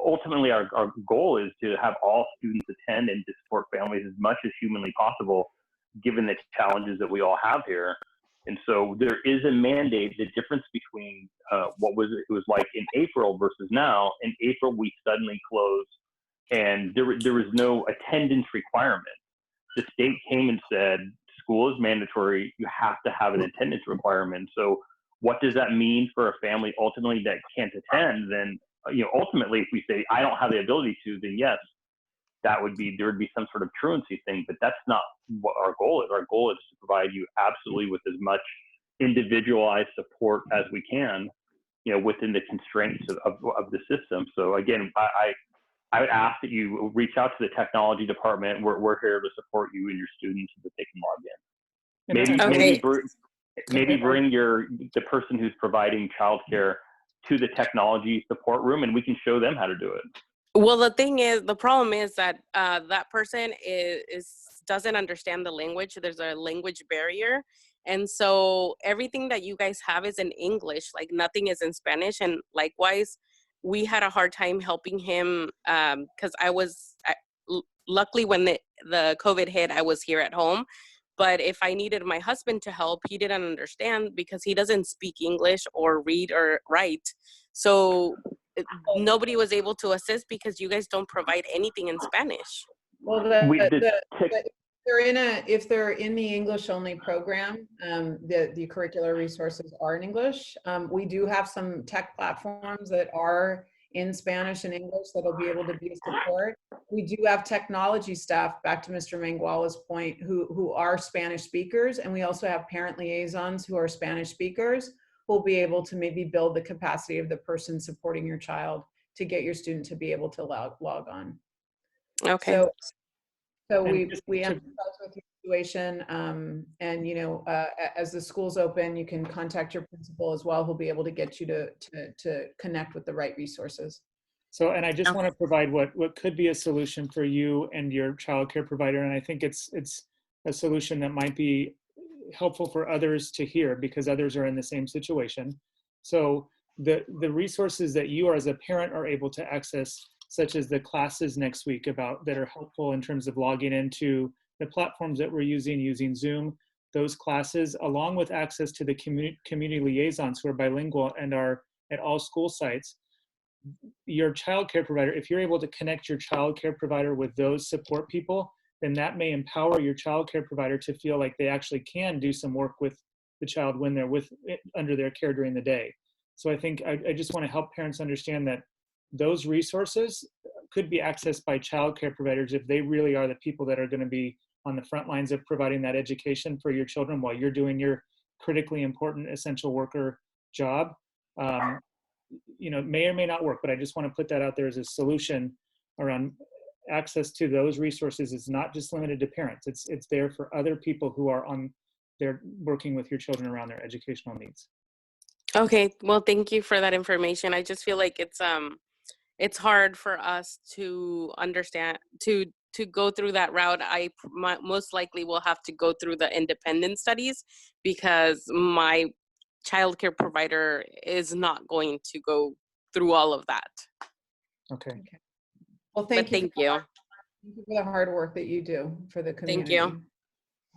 ultimately our goal is to have all students attend and to support families as much as humanly possible, given the challenges that we all have here. And so there is a mandate. The difference between what it was like in April versus now. In April, we suddenly closed, and there was no attendance requirement. The state came and said, school is mandatory. You have to have an attendance requirement. So what does that mean for a family ultimately that can't attend? Then, ultimately, if we say, I don't have the ability to, then yes, there would be some sort of truancy thing, but that's not what our goal is. Our goal is to provide you absolutely with as much individualized support as we can, within the constraints of the system. So again, I would ask that you reach out to the technology department. We're here to support you and your students so that they can log in. Maybe bring the person who's providing childcare to the technology support room, and we can show them how to do it. Well, the problem is that that person doesn't understand the language. There's a language barrier. And so everything that you guys have is in English, like nothing is in Spanish. And likewise, we had a hard time helping him because luckily when the COVID hit, I was here at home. But if I needed my husband to help, he didn't understand because he doesn't speak English or read or write. So nobody was able to assist because you guys don't provide anything in Spanish. Well, if they're in the English only program, the curricular resources are in English. We do have some tech platforms that are in Spanish and English that'll be able to be a support. We do have technology staff, back to Mr. Mangwala's point, who are Spanish speakers, and we also have parent liaisons who are Spanish speakers who will be able to maybe build the capacity of the person supporting your child to get your student to be able to log on. Okay. So we empathize with situation. And, you know, as the schools open, you can contact your principal as well, who'll be able to get you to connect with the right resources. So, and I just want to provide what could be a solution for you and your childcare provider. And I think it's a solution that might be helpful for others to hear because others are in the same situation. So the resources that you as a parent are able to access, such as the classes next week that are helpful in terms of logging into the platforms that we're using Zoom, those classes, along with access to the community liaisons who are bilingual and are at all school sites. Your child care provider, if you're able to connect your child care provider with those support people, then that may empower your child care provider to feel like they actually can do some work with the child when they're under their care during the day. So I think I just want to help parents understand that those resources could be accessed by child care providers if they really are the people that are going to be on the front lines of providing that education for your children while you're doing your critically important essential worker job. You know, may or may not work, but I just want to put that out there as a solution around access to those resources. Is not just limited to parents. It's there for other people who are they're working with your children around their educational needs. Okay, well, thank you for that information. I just feel like it's hard for us to understand, to go through that route. I most likely will have to go through the independent studies because my childcare provider is not going to go through all of that. Okay. Well, thank you. Thank you. Thank you for the hard work that you do for the community. Thank you.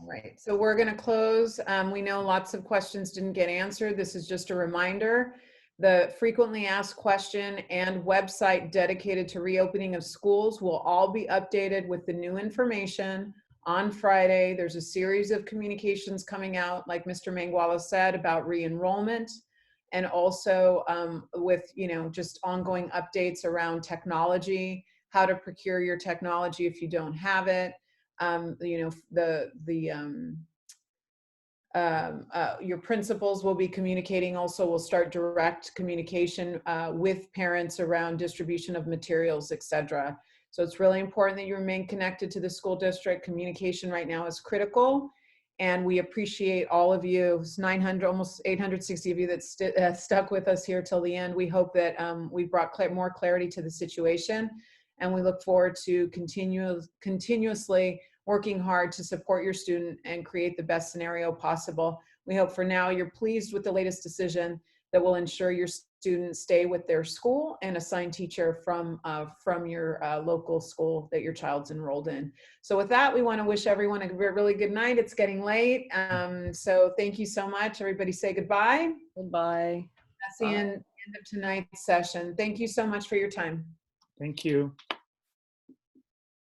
All right, so we're going to close. We know lots of questions didn't get answered. This is just a reminder. The frequently asked question and website dedicated to reopening of schools will all be updated with the new information on Friday. There's a series of communications coming out, like Mr. Manguala said, about re-enrollment, and also with, you know, just ongoing updates around technology, how to procure your technology if you don't have it. You know, your principals will be communicating also, will start direct communication with parents around distribution of materials, etc. So it's really important that you remain connected to the school district. Communication right now is critical, and we appreciate all of you. It's 900, almost 860 of you that stuck with us here till the end. We hope that we brought more clarity to the situation, and we look forward to continuously working hard to support your student and create the best scenario possible. We hope for now you're pleased with the latest decision that will ensure your students stay with their school and assign teacher from your local school that your child's enrolled in. So with that, we want to wish everyone a really good night. It's getting late. So thank you so much. Everybody say goodbye. Goodbye. That's the end of tonight's session. Thank you so much for your time. Thank you.